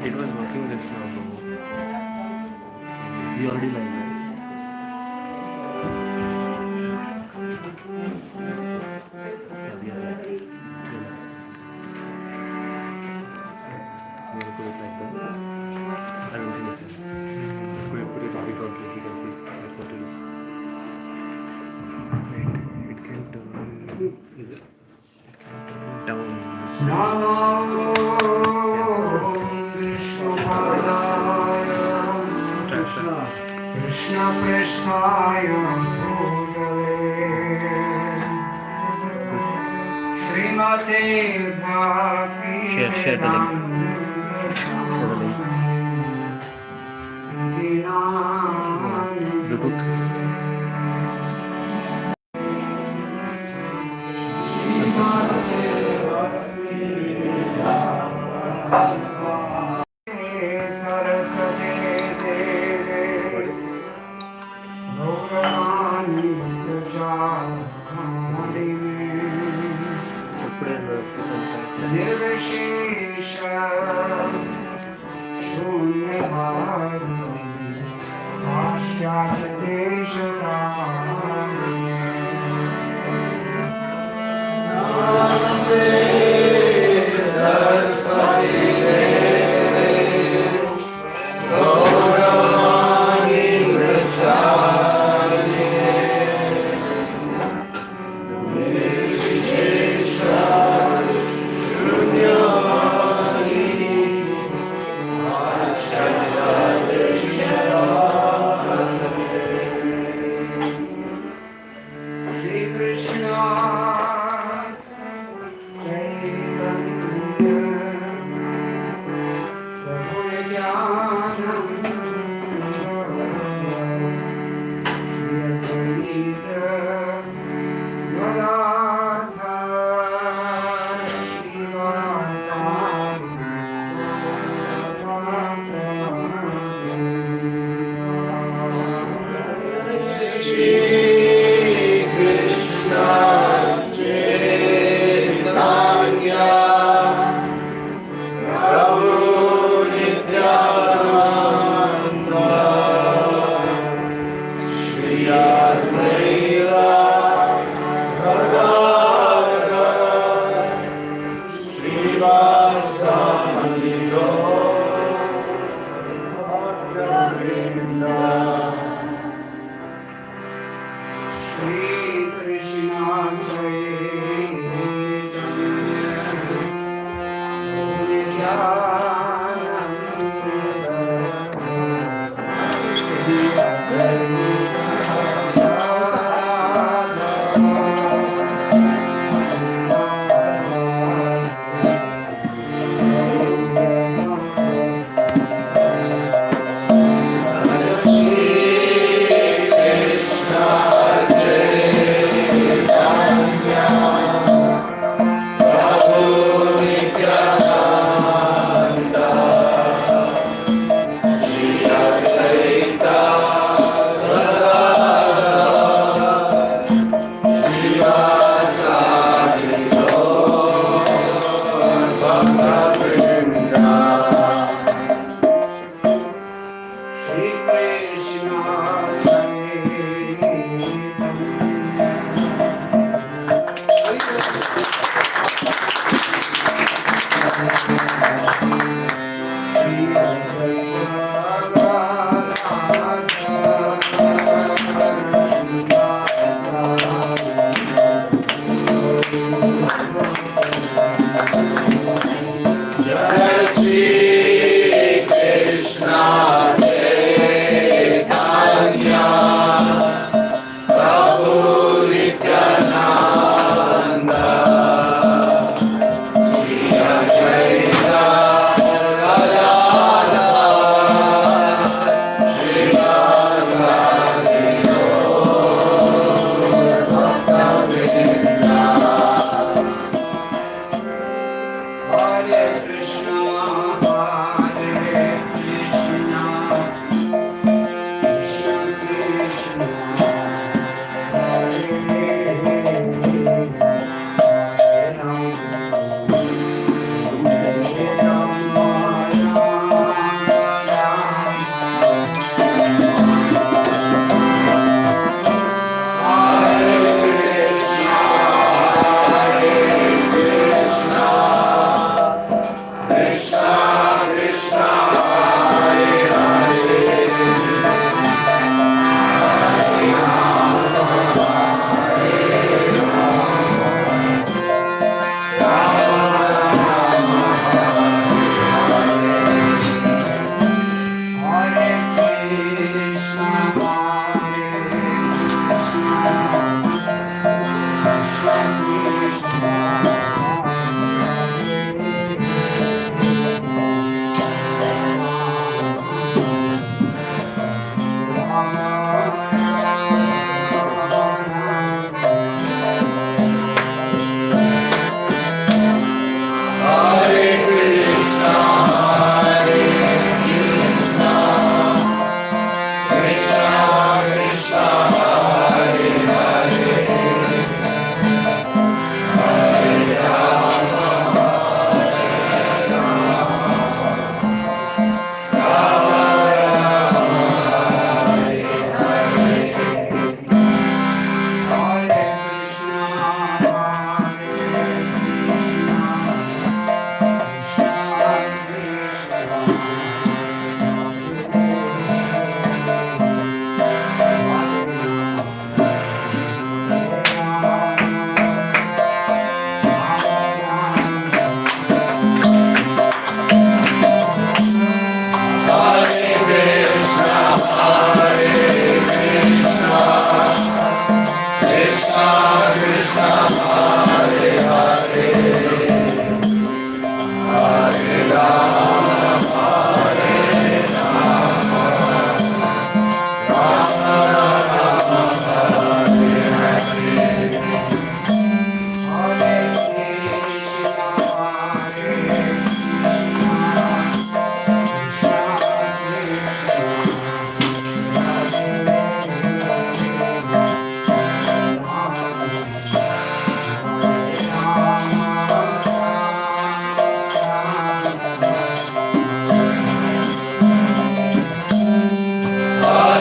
It was working just now. We already live, right? Yeah, we are live. You want to put it like this? I don't think it is. Put it horizontally, you can see that's what it is. It can turn. Is it? It can turn down. Krishna Krishnaya Srimate Bhakti Share the link. Bluetooth.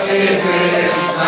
Krishna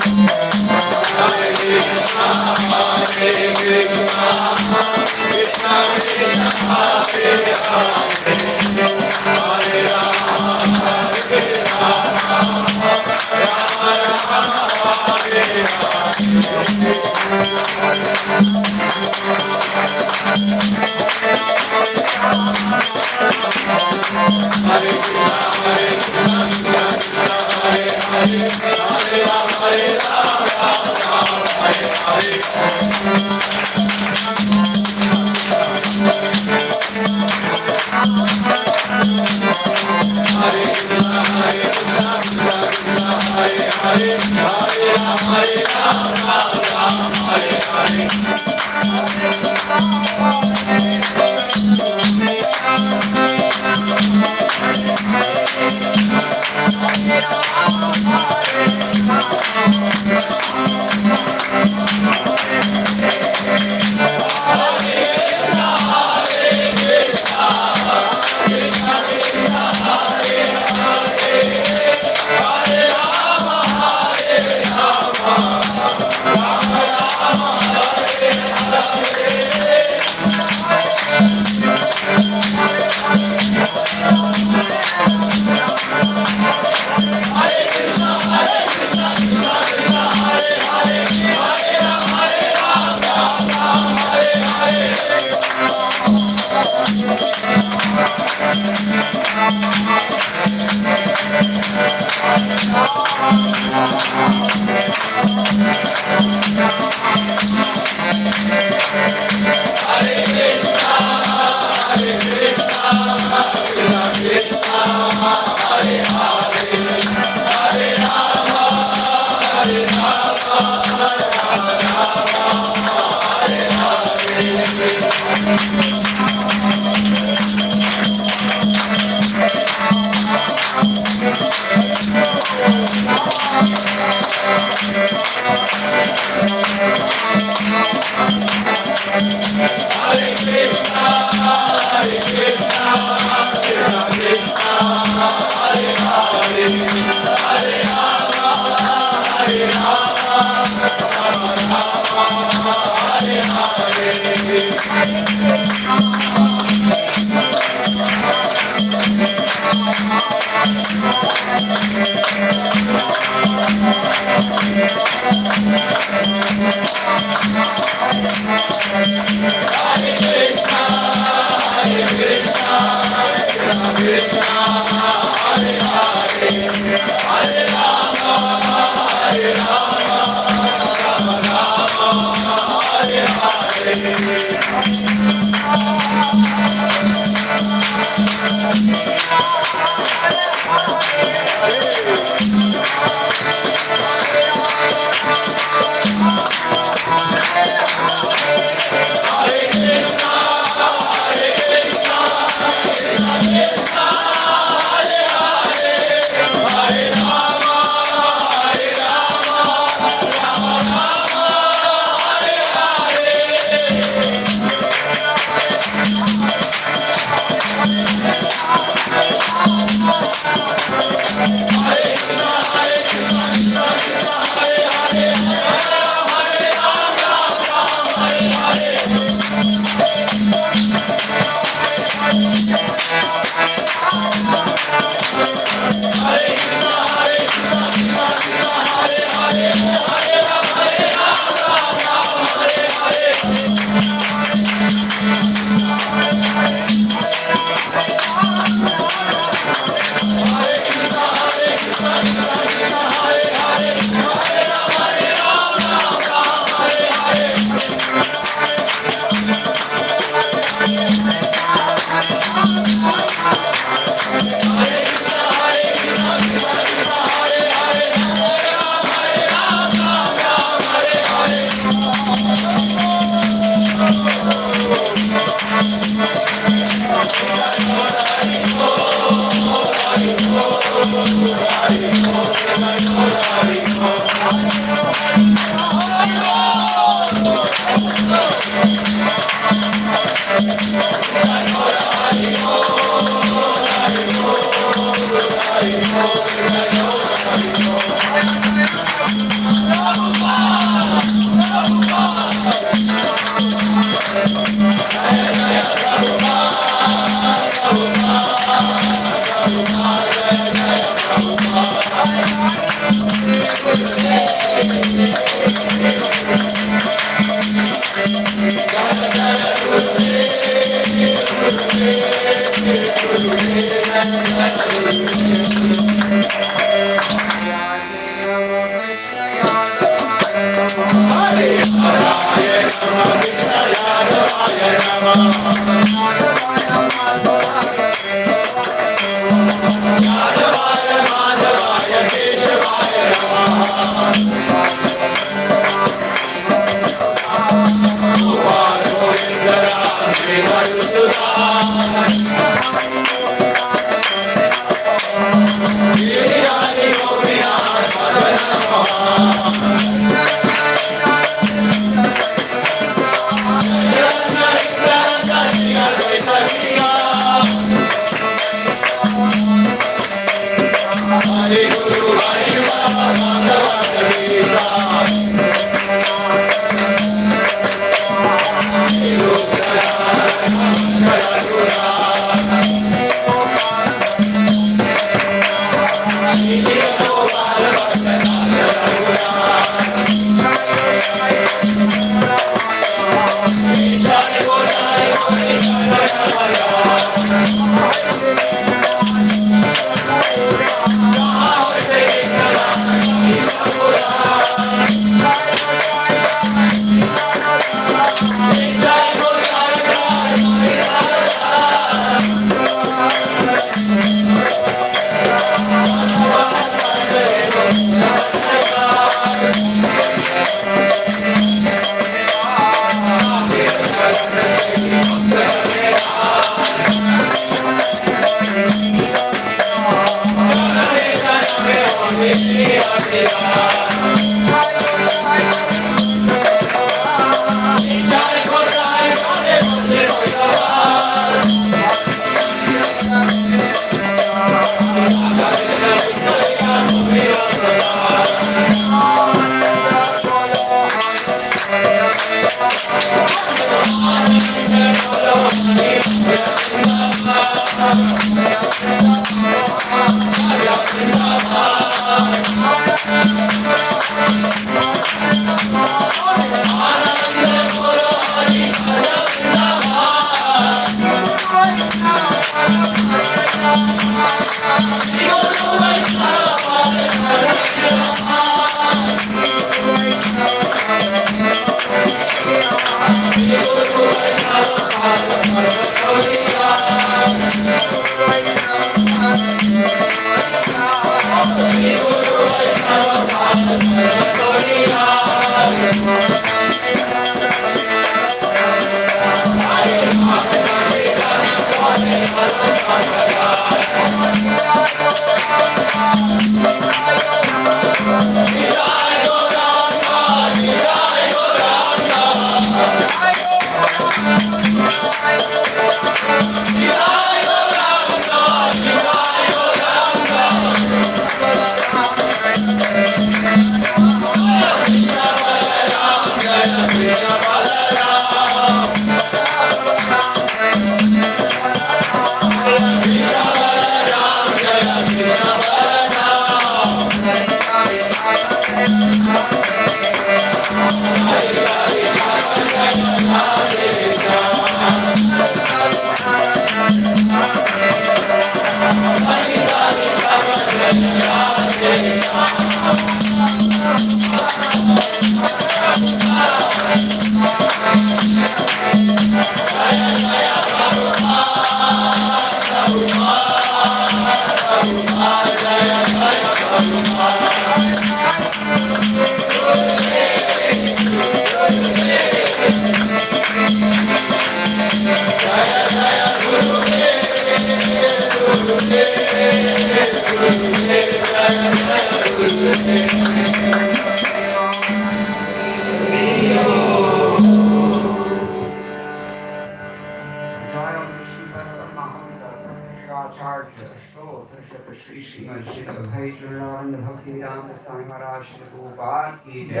Shrimad Shri Abhay Charananand भक्ति वेदांत स्वामी महाराज श्री प्रभुपाद की जय।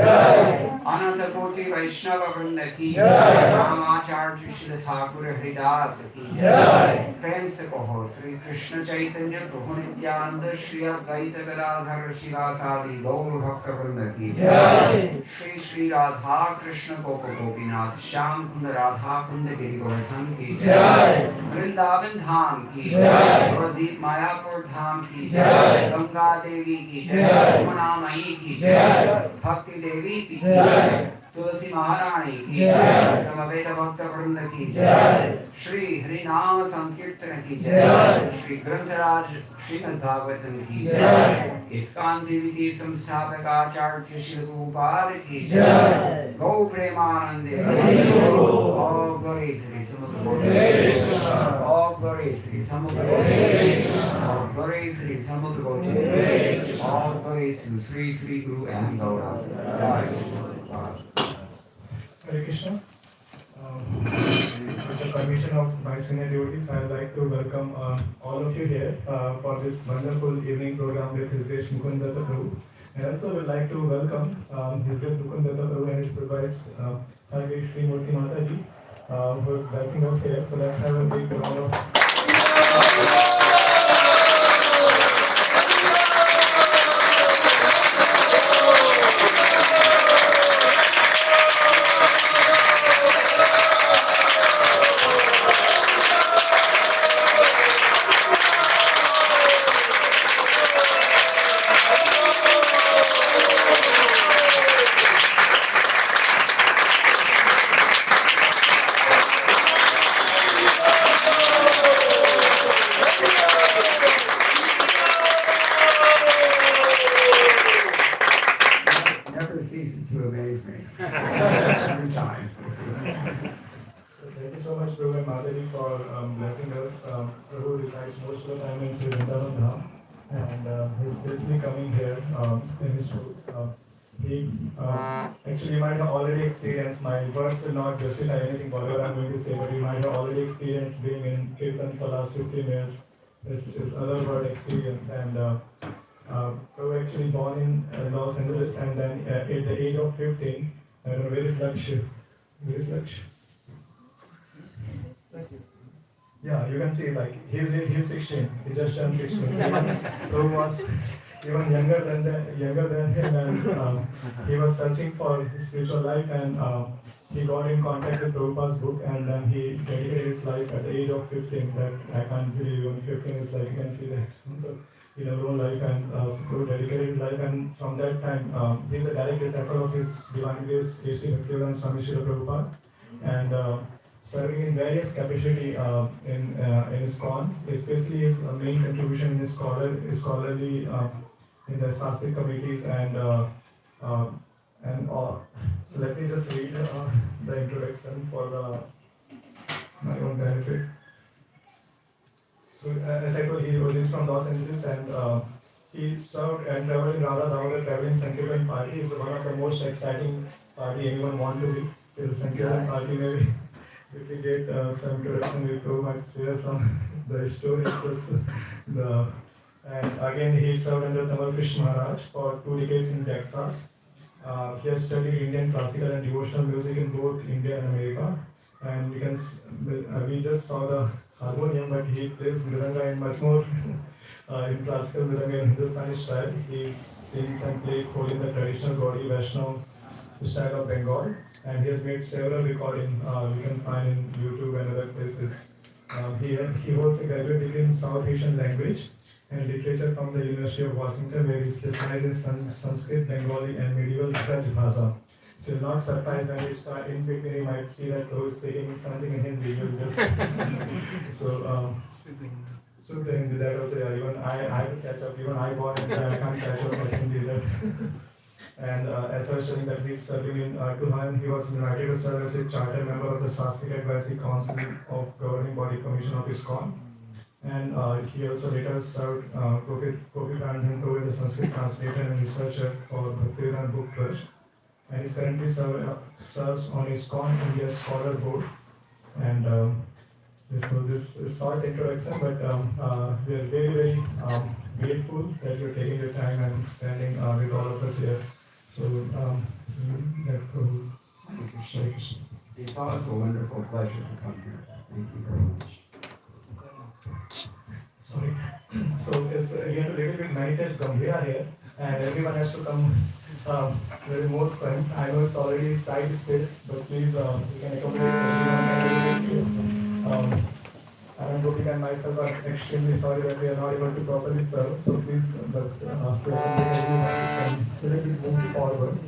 अनंत कोटि वैष्णव वृंद की जय। रामाचार्य श्री ठाकुर हरिदास की जय। प्रेम से कहो श्री कृष्ण चैतन्य प्रभु नित्यानंद श्री अद्वैत गदाधर शिवासादि गौर भक्त वृंद की जय। श्री श्री राधा कृष्ण गोप गोपीनाथ श्याम कुंद राधा कुंद गिरि गोवर्धन की जय। वृंदावन धाम की जय। नवद्वीप मायापुर धाम की जय। गंगा देवी की जय। यमुना मई की जय। भक्ति देवी की जय। तुलसी महारानी की जय। समवेत भक्त वृंद की जय। श्री हरिनाम संकीर्तन की जय। श्री ग्रंथराज श्रीमद् भागवतम की जय। इस्कान देवी की संस्थापक आचार्य श्री प्रभुपाद की जय। गौ प्रेमानंदे all glory श्री समुद्र all glory श्री समुद्र all glory श्री समुद्र all glory to Sri Sri Guru and Gaura. Hare Krishna. With the permission of my senior devotees, I would like to welcome all of you here for this wonderful evening program with His Grace Mukundatta Prabhu. And also would like to welcome His Grace Mukundatta Prabhu and his provides Hare Shri Murti Mataji who is blessing us here. So let's have a big round of Never ceases to amaze me. Every time. So thank you so much, Prabhu and Madhavi, for blessing us. Prabhu resides most of the time in Sri Vrindavan Dham, and he's basically coming here in his school. He actually might have already experienced, my words will not justify anything whatever I'm going to say, but he might have already experienced being in Kirtan for the last 15 years, his other world experience. And Prabhu actually born in Los Angeles, and then at the age of 15, I don't know, where is Lakshya? Where is Lakshya? Yeah, you can see like he's 16. He just turned 16. Prabhu was even younger than him, and he was searching for his spiritual life, and he got in contact with Prabhupada's book, and then he dedicated his life at the age of 15. That I can't believe, when 15 is like, you can see that in our own life, and Prabhu dedicated his life, and from that time he's a direct disciple of his Divine Grace A.C. Bhaktivedanta Swami Srila Prabhupada, and serving in various capacity in ISKCON, especially his main contribution in his scholarly in the Sanskrit committees, and so let me just read the introduction for my own benefit. So as I told, he is originally from Los Angeles, and he served and traveled in Radha Damodar Traveling Sankirtan Party. Is one of the most exciting party anyone want to be. It's a Sankirtan party. Maybe if we get some introduction, we might share some the stories. And again, he served under Tamal Krishna Maharaj for 2 decades in Texas. He has studied Indian classical and devotional music in both India and America. And we just saw the harmonium, but he plays mridanga in much more in classical mridanga in Hindustani style. He sings and plays in the traditional Gaudi Vaishnav style of Bengal, and he has made several recordings you can find in YouTube and other places. He holds a graduate degree in South Asian language and literature from the University of Washington, where he specializes in Sanskrit, Bengali, and medieval French bhasha. So you're not surprised when you start in between, you might see that Prabhu speaking something in Hindi. You'll just so Suddha Hindi, that also, yeah, even I have to catch up. Even I got it, I can't catch up with Hindi either. And as I was telling that he's serving in 2000, he was invited to serve as a charter member of the Sanskrit Advisory Council of Governing Body Commission of ISKCON. And he also later served Gopi Prandhan Prabhu, the Sanskrit translator and researcher for Bhaktivedanta Book Trust. And he currently serves on ISKCON India Scholar Board. And this is short introduction, but we are very, very grateful that you're taking your time and standing with all of us here. So, let's go. Hare Krishna. It's always a wonderful pleasure to come here. Thank you very much. Sorry. So it's again a little bit manic from here, and everyone has to come very more fun. I know it's already tight space, but please you can accommodate everyone. And Gopika and myself are extremely sorry that we are not able to properly serve. So please, but to accommodate everyone, can a little bit move forward.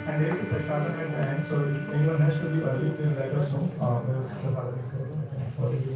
And there is a prashadam at the end, so if anyone has to leave early, please let us know. There is the father is going for you.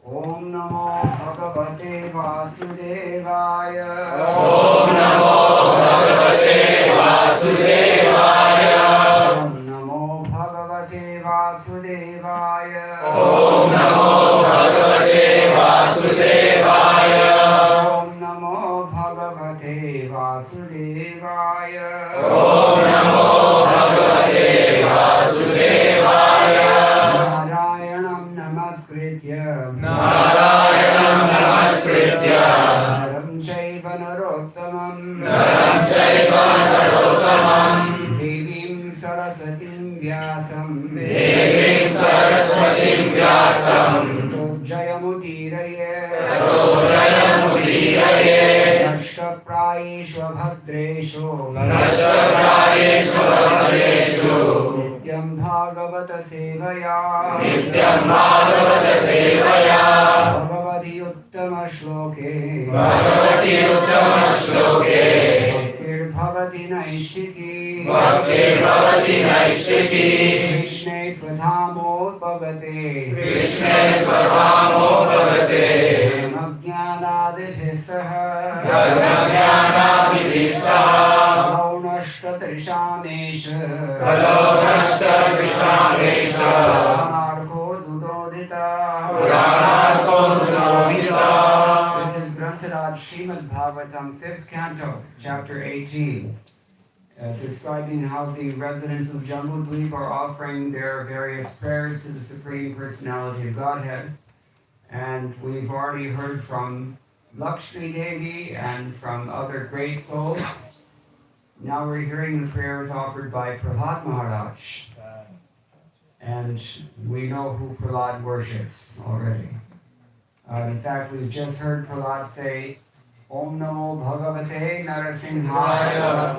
Om Namo Bhagavate Vasudevaya. Om Namo Bhagavate Vasudevaya. Om Namo Bhagavate Vasudevaya. Om Namo Bhagavate Vasudevaya. Om Namo Bhagavate Vasudevaya. Om Namo Bhagavate Vasudevaya. Narayanam Namaskritya. Narayanam Namaskritya. Naram Chaiva Narottamam. Naram Chaiva Narottamam. Devim Sarasatim Vyasam. Devim Saraswatim Vyasam. Jayamudiraya. Jayamudiraye. Nashtaprayeshu Bhadreshu. Nashtaprayeshu Bhadreshu. Nityam Bhagavata Sevaya. Nityam Bhagavata Sevaya. Bhagavati Uttama Shloke. Bhagavati Uttama Shloke. Bhaktir Bhavati Naishtiki. Bhaktir Bhavati Naishtiki. Krishne Svadhamo Bhavate. Krishna Svadhamo Bhavate. Jnanadibhisaha. Jnanadibhisaha. Kaunashtatrishamesha. Kalonashtatrishamesha. Pranarko Dudodhita. Pranarko Dudodhita. This is Grantaraj Srimad Bhagavatam, 5th canto, chapter 18. Describing how the residents of Jambudweep are offering their various prayers to the Supreme Personality of Godhead. And we've already heard from Lakshmi Devi and from other great souls. Now we're hearing the prayers offered by Prahlad Maharaj. And we know who Prahlad worships already. In fact, we've just heard Prahlad say, Om Namo Bhagavate Narasimhaya.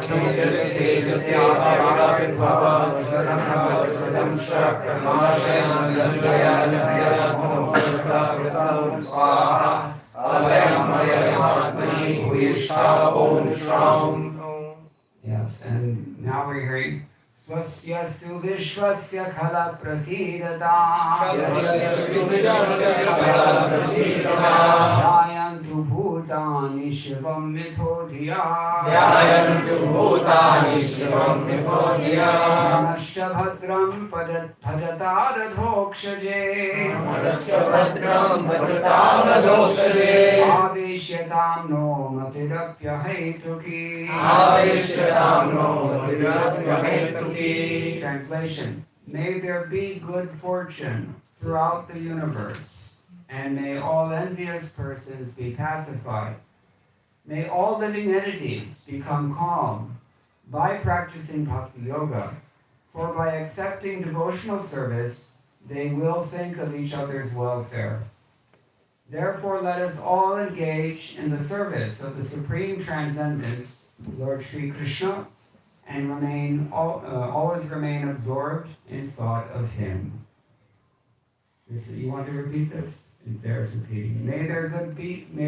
Yes, and now we're hearing Swasyastu Vishwasya Khala Prasidata. Jayantu Bhutani Shivam Mithodhiya. Jayantu Bhutani Shivam Mithodhiya. Nashta Bhadram Bhajataradhokshaje. Nashta Bhadram Bhajataradhokshaje. Aveshyatam no Matirapya Hetuki. Aveshyatam no Matirapya Hetuki. Translation. May there be good fortune throughout the universe, and may all envious persons be pacified. May all living entities become calm by practicing Bhakti Yoga, For by accepting devotional service, they will think of each other's welfare. Therefore, let us all engage in the service of the Supreme Transcendence, Lord Sri Krishna, and always remain absorbed in thought of Him. You want to repeat this? It bears repeating. May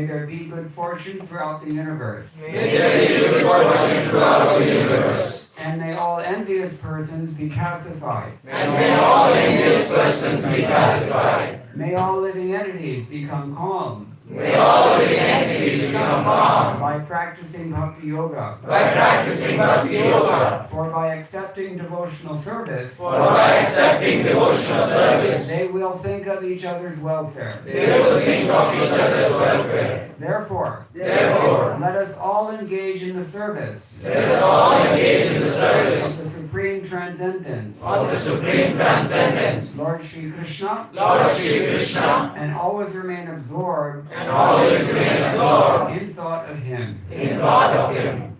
there be good fortune throughout the universe. May there be good fortune throughout the universe. And may all envious persons be pacified. And may all envious persons be pacified. May all living entities become calm. May all living entities become calm. By practicing bhakti yoga. By practicing bhakti yoga. For by accepting devotional service. For by accepting devotional service. They will think of each other's welfare. They will think of each other's welfare. Therefore, let us all engage in the service. Let us all engage in the Of service the Supreme Transcendence. of the Supreme Transcendence. Lord Sri Krishna. Lord Sri Krishna. And always remain absorbed. And always remain absorbed In thought of Him. in thought of Him.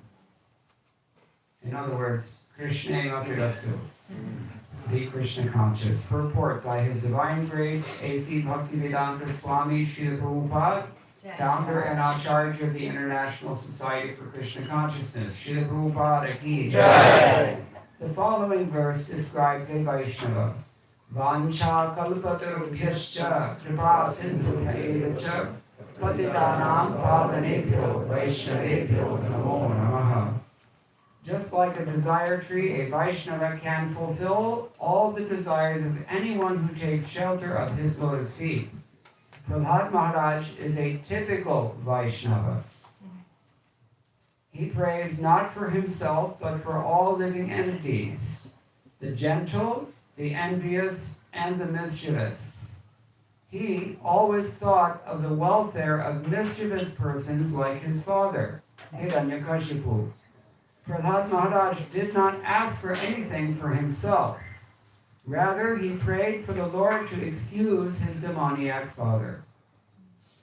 In other words, Krishna Matirastu. Be Krishna conscious. Purport by His Divine Grace, A.C. Bhaktivedanta Swami Srila Prabhupada, founder and Acharya of the International Society for Krishna Consciousness. Srila Prabhupada Ki Jai. The following verse describes a Vaishnava. Vancha kalpatarubhyascha kripa sindhubhaivacha patitanam pavanebhyo vaishnavebhyo namo namaha. Just like a desire tree, a Vaishnava can fulfill all the desires of anyone who takes shelter of his lotus feet. Prahlad Maharaj is a typical Vaishnava. He prays not for himself, but for all living entities, the gentle, the envious, and the mischievous. He always thought of the welfare of mischievous persons like his father, Hiranyakashipu. Prahlad Maharaj did not ask for anything for himself. Rather, he prayed for the Lord to excuse his demoniac father.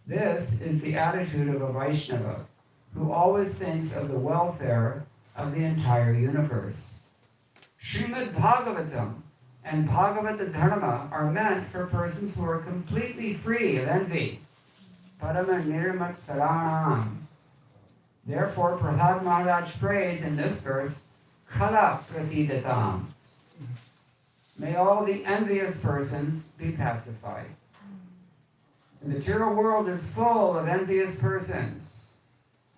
This is the attitude of a Vaishnava, who always thinks of the welfare of the entire universe. Srimad Bhagavatam and Bhagavata Dharma are meant for persons who are completely free of envy. Parama Nirmat Saranam. Therefore, Prahlad Maharaj prays in this verse, Kala Prasidatam. May all the envious persons be pacified. The material world is full of envious persons.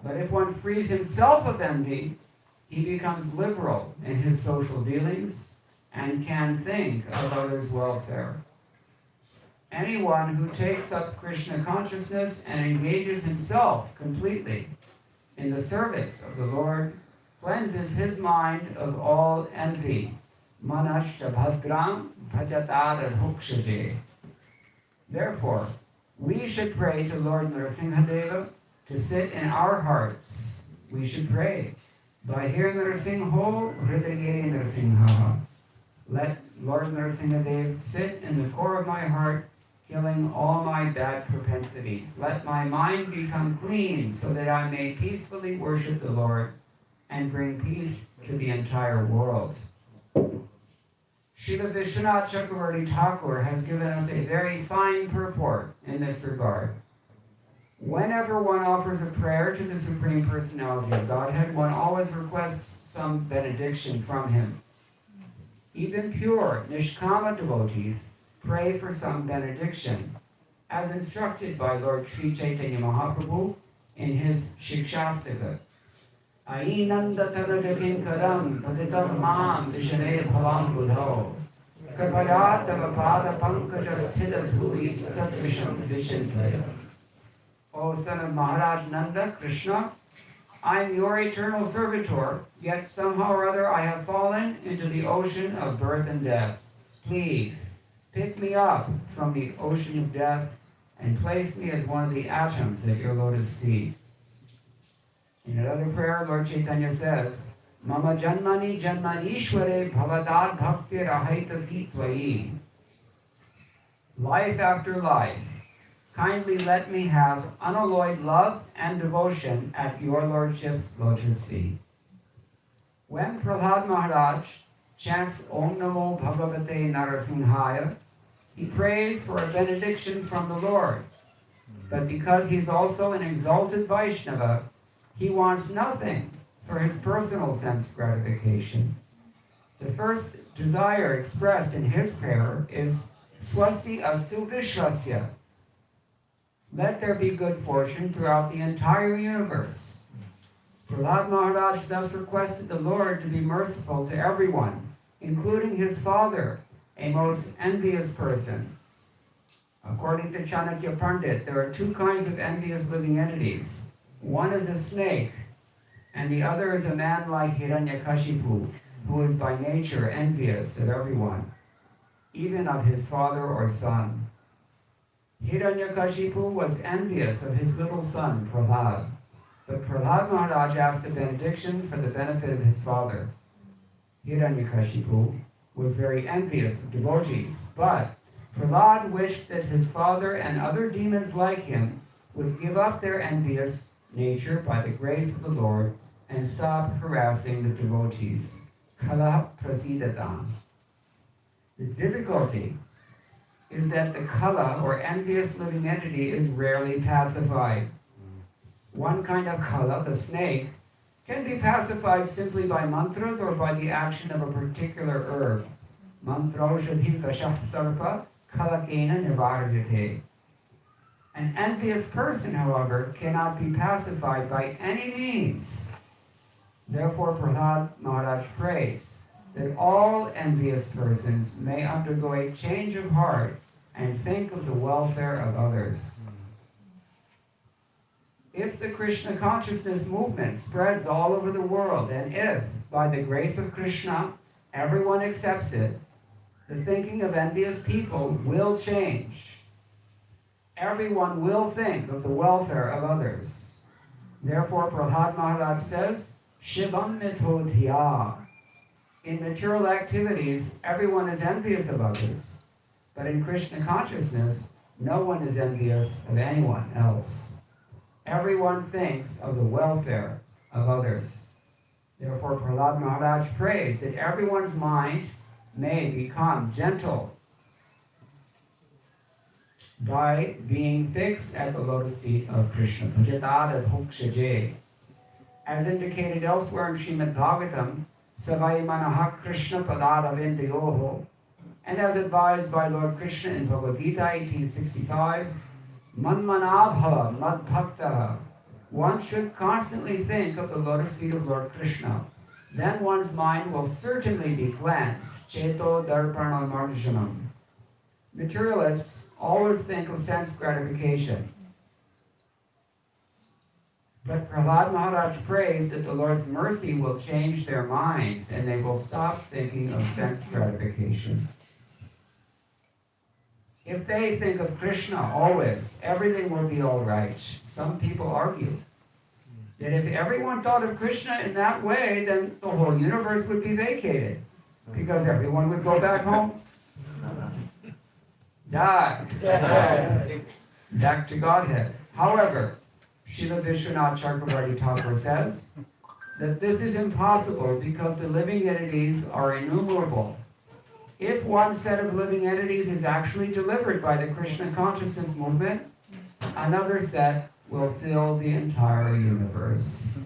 But if one frees himself of envy, he becomes liberal in his social dealings and can think of others' welfare. Anyone who takes up Krishna consciousness and engages himself completely in the service of the Lord cleanses his mind of all envy. Manashya bhadram bhajatara dhukshaje. Therefore, we should pray to Lord Narasimhadeva to sit in our hearts. We should pray by hearing Narasimho Hridaye Narasimha. Let Lord Narasimhadev sit in the core of my heart, killing all my bad propensities. Let my mind become clean so that I may peacefully worship the Lord and bring peace to the entire world. Srila Vishwanath Chakravarti Thakur has given us a very fine purport in this regard. Whenever one offers a prayer to the Supreme Personality of Godhead, one always requests some benediction from Him. Even pure, Nishkama devotees pray for some benediction, as instructed by Lord Sri Chaitanya Mahaprabhu in his Shikshastaka. Ainanda Tanajakinkaram Patitam Mam Vishane Bhavam Budho Kapaya Tavapada Pankaja Sthita Dhuli Satvisham Vishantaya. O son of Maharaj Nanda, Krishna, I am your eternal servitor, yet somehow or other I have fallen into the ocean of birth and death. Please, pick me up from the ocean of death and place me as one of the atoms at your lotus feet. In another prayer, Lord Chaitanya says, Mama Janmani Janmanishware Bhavatad Bhaktir Ahaita Kitvayi. Life after life, kindly let me have unalloyed love and devotion at your Lordship's lotus feet. When Prahlad Maharaj chants Om Namo Bhagavate Narasimhaya, he prays for a benediction from the Lord. But because he's also an exalted Vaishnava, he wants nothing for his personal sense gratification. The first desire expressed in his prayer is Swasti Astu Vishwasya. Let there be good fortune throughout the entire universe. Prahlad Maharaj thus requested the Lord to be merciful to everyone, including his father, a most envious person. According to Chanakya Pandit, there are two kinds of envious living entities. One is a snake, and the other is a man like Hiranyakashipu, who is by nature envious of everyone, even of his father or son. Hiranyakashipu was envious of his little son, Prahlad, but Prahlad Maharaj asked a benediction for the benefit of his father. Hiranyakashipu was very envious of devotees, but Prahlad wished that his father and other demons like him would give up their envious nature by the grace of the Lord and stop harassing the devotees. Kala prasidatam. The difficulty is that the kala, or envious living entity, is rarely pacified. One kind of kala, the snake, can be pacified simply by mantras or by the action of a particular herb. Mantraushadhi kashah sarpa kalakena nivaryate. An envious person, however, cannot be pacified by any means. Therefore, Prahlad Maharaj prays that all envious persons may undergo a change of heart and think of the welfare of others. If the Krishna consciousness movement spreads all over the world, and if, by the grace of Krishna, everyone accepts it, the thinking of envious people will change. Everyone will think of the welfare of others. Therefore, Prahlad Maharaj says, Shivam mitodhya. In material activities, everyone is envious of others. But in Krishna consciousness, no one is envious of anyone else. Everyone thinks of the welfare of others. Therefore, Prahlad Maharaj prays that everyone's mind may become gentle by being fixed at the lotus feet of Krishna. Bhajatada bhokshaje. As indicated elsewhere in Srimad Bhagavatam, Savai Manaha Krishna Padadavindayoho, and as advised by Lord Krishna in Bhagavad Gita 1865, Manmanabha Madbhaktaha. One should constantly think of the lotus feet of Lord Krishna. Then one's mind will certainly be cleansed. Cheto Darpana Marjanam. Materialists always think of sense gratification. But Prahlad Maharaj prays that the Lord's mercy will change their minds and they will stop thinking of sense gratification. If they think of Krishna always, everything will be all right. Some people argue that if everyone thought of Krishna in that way, then the whole universe would be vacated, because everyone would go back home. Die. Back to Godhead. However, Srila Vishwanath Chakravarti Thakur says that this is impossible because the living entities are innumerable. If one set of living entities is actually delivered by the Krishna consciousness movement, another set will fill the entire universe.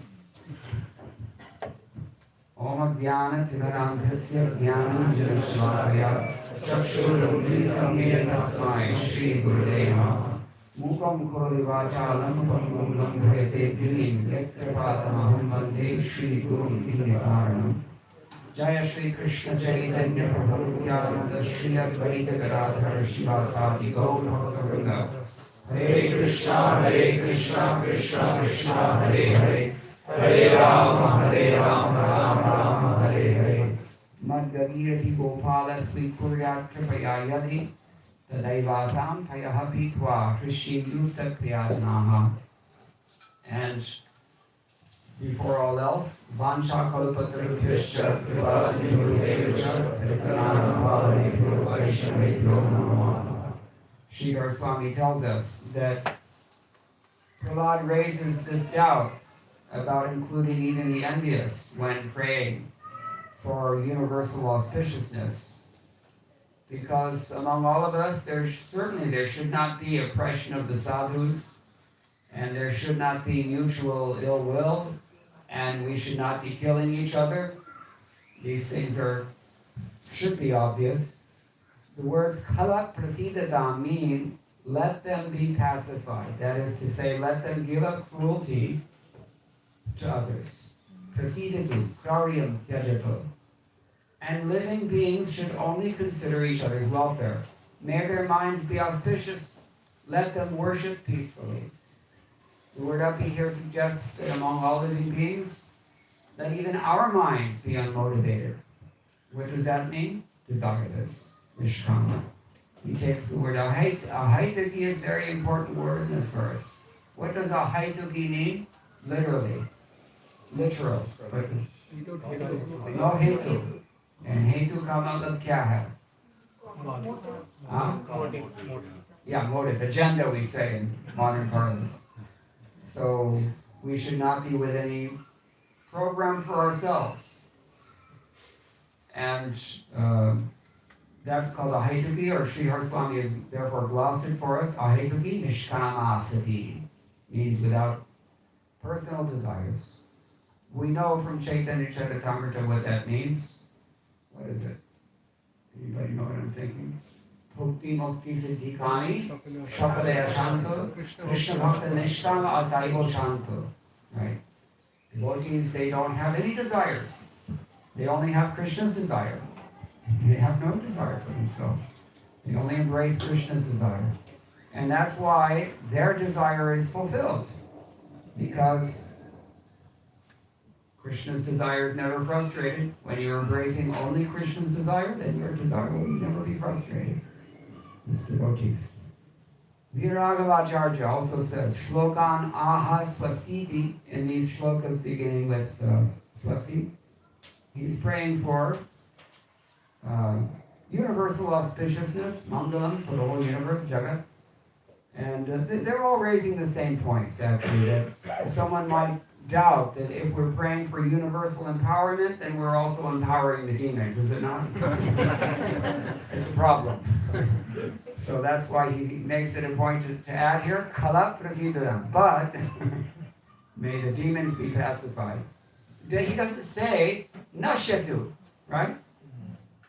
Om Jnana Timarandhasya Jnana Janaslavaya Chakshurudritam Tasmai Shri Gurudeva Namaha Mukam Karoli Vachalam Pangumlam Bhayate Gilim Yaktrapatamaham Vande Shri Gurum Dinikaranam Jaya Shri Krishna Chaitanya Prabhu Nityananda Shri Advaita Gadadhar Shivasati Gaur Bhakta Hare Krishna, Krishna Krishna, Hare Hare, Hare Rama, Rama Rama, Hare Hare. Madhgavira Gopala Sri Kurya Kripaya Yadi, Tadaivasam Payaha Pitwa, Krishi Yukta Kriyadnaha. And before all else, Vansha Kalpatarupyascha, Kripasindhudevcha, Kritananam Vaishnavebhyo Namaha. Sridhar Swami tells us that Prahlad raises this doubt about including even the envious when praying for universal auspiciousness. Because among all of us, there should not be oppression of the sadhus, and there should not be mutual ill will, and we should not be killing each other. These things should be obvious. The words kala prasidadam mean let them be pacified. That is to say, let them give up cruelty to others. Prasidatu, krauriyam tyajato. And living beings should only consider each other's welfare. May their minds be auspicious. Let them worship peacefully. The word api here suggests that among all living beings, that even our minds be unmotivated. What does that mean? Desireless. Nishkama. He takes the word ahaituki is a very important word in this verse. What does ahaituki mean? Literally. Literal. But no hetu. And hetu ka matlab kya hai? Yeah, motive. Agenda, we say in modern parlance. So we should not be with any program for ourselves. And that's called ahetuki, or Srihar Swami is therefore glossed it for us. Ahetuki nishkamasati means without personal desires. We know from Chaitanya Charitamrita what that means. What is it? Anybody know what I'm thinking? Bhukti Mukti Siddhikani Shapalaya Shanto Krishna Bhakta Nishkama Ataivo Shanto. Right? Devotees, they don't have any desires. They only have Krishna's desire. They have no desire for themselves. They only embrace Krishna's desire. And that's why their desire is fulfilled. Because Krishna's desire is never frustrated. When you're embracing only Krishna's desire, then your desire will never be frustrated. It's devotees. Viragavacharya also says, Shlokan aha swastiti, in these shlokas beginning with swasti. He's praying for universal auspiciousness, mangalam, for the whole universe, jagat. And they're all raising the same points, actually, that someone might doubt that if we're praying for universal empowerment, then we're also empowering the demons, is it not? It's a problem. So that's why he makes it a point to add here, kala prasidadam, but may the demons be pacified. He doesn't say nashyatu, right?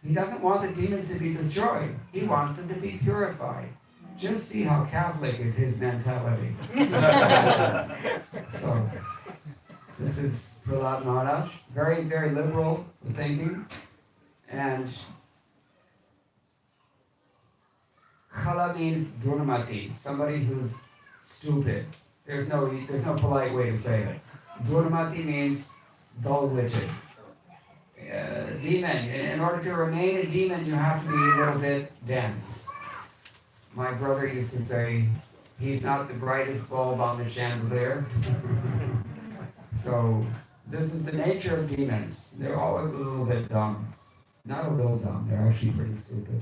He doesn't want the demons to be destroyed. He wants them to be purified. Just see how Catholic is his mentality. So, this is Prahlad Maharaj, very, very liberal thinking. And kala means durnamati, somebody who's stupid. There's no polite way to say it. Durnamati means dull-witted. Demon. In order to remain a demon, you have to be a little bit dense. My brother used to say, he's not the brightest bulb on the chandelier. So, this is the nature of demons. They're always a little bit dumb. Not a little dumb, they're actually pretty stupid.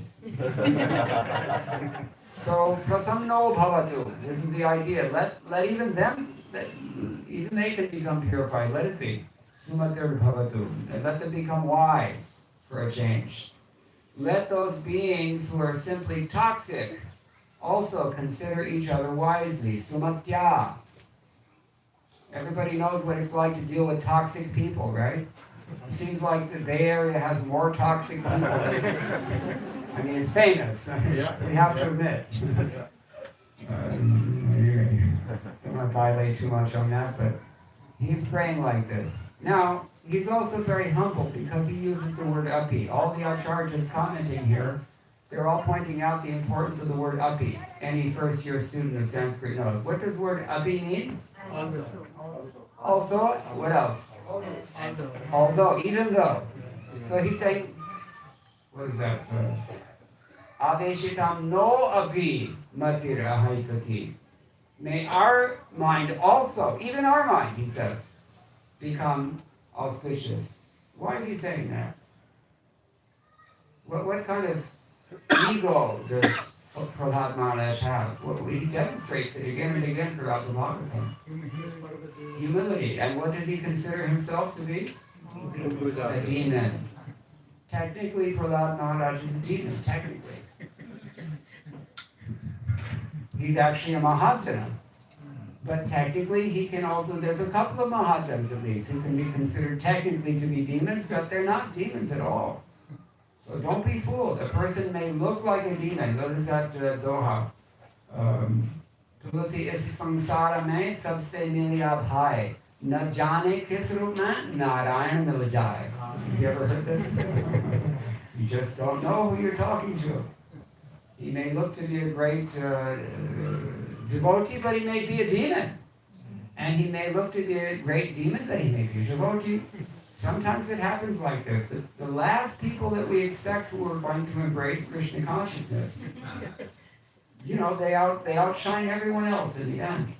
So, prasanno bhavatu. This is the idea. Let even them, even they can become purified. Let it be. Sumatir bhavatu. And let them become wise for a change. Let those beings who are simply toxic also consider each other wisely. Sumatya. Everybody knows what it's like to deal with toxic people, right? It seems like the Bay Area has more toxic people than I mean, it's famous. We have to admit. Don't want to dilate too much on that, but he's praying like this. Now, he's also very humble because he uses the word api. All the acharyas commenting here, they're all pointing out the importance of the word api. Any first-year student of Sanskrit knows. What does the word api mean? Also, what else? Although, even though. So he's saying, what is that? Aveshitam no api matir ahaitaki. May our mind also, even our mind, he says, become auspicious. Why is he saying that? What kind of ego does Prahlad Maharaj have? Well, he demonstrates it again and again throughout the Bhagavatam. Humility. And what does he consider himself to be? A demon. Technically, Prahlad Maharaj is a demon, technically. He's actually a Mahajana. But technically, he can also, there's a couple of Mahajans at least who can be considered technically to be demons, but they're not demons at all. So don't be fooled. A person may look like a demon. What is that doha? Tulsi is samsara mein sabse milya bhai. Na jane kis roop mein Narayan mil jaye. You ever heard this? You just don't know who you're talking to. He may look to be a great devotee, but he may be a demon. And he may look to be a great demon, but he may be a devotee. Sometimes it happens like this. The last people that we expect who are going to embrace Krishna consciousness, you know, they outshine everyone else in the end.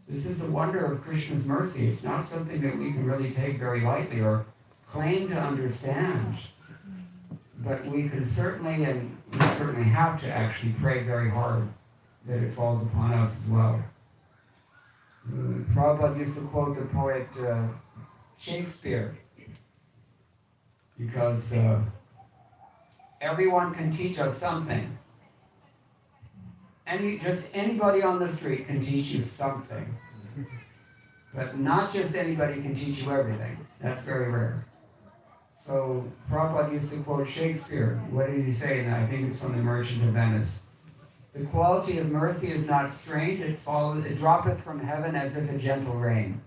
This is the wonder of Krishna's mercy. It's not something that we can really take very lightly or claim to understand. But we can certainly, and we certainly have to actually pray very hard that it falls upon us as well. Prabhupada used to quote the poet Shakespeare, because everyone can teach us something. Just anybody on the street can teach you something. But not just anybody can teach you everything. That's very rare. So Prabhupada used to quote Shakespeare. What did he say? And I think it's from The Merchant of Venice. The quality of mercy is not strained, it droppeth from heaven as if a gentle rain.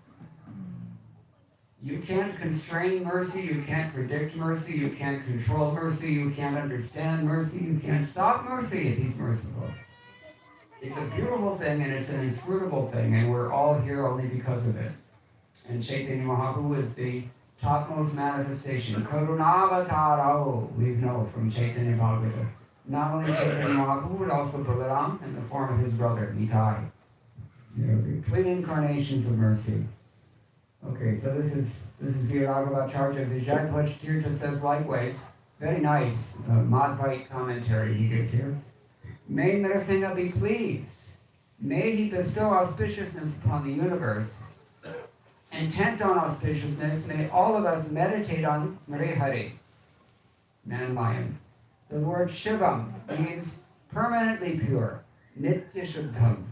You can't constrain mercy, you can't predict mercy, you can't control mercy, you can't understand mercy, you can't stop mercy if he's merciful. It's a beautiful thing and it's an inscrutable thing, and we're all here only because of it. And Chaitanya Mahaprabhu is the topmost manifestation. Karunavataro, we know from Chaitanya Bhagavata. Not only Chaitanya Mahaprabhu, but also Balaram in the form of his brother, Nitai. The twin incarnations of mercy. Okay, so this is Viragavacharya. Vijayadhvaj Tirtha says likewise, very nice Madhvite commentary he gives here. May Narasimha be pleased. May he bestow auspiciousness upon the universe. Intent on auspiciousness, may all of us meditate on Marihari, man lion. The word Shivam means permanently pure, Nitya Shuddham.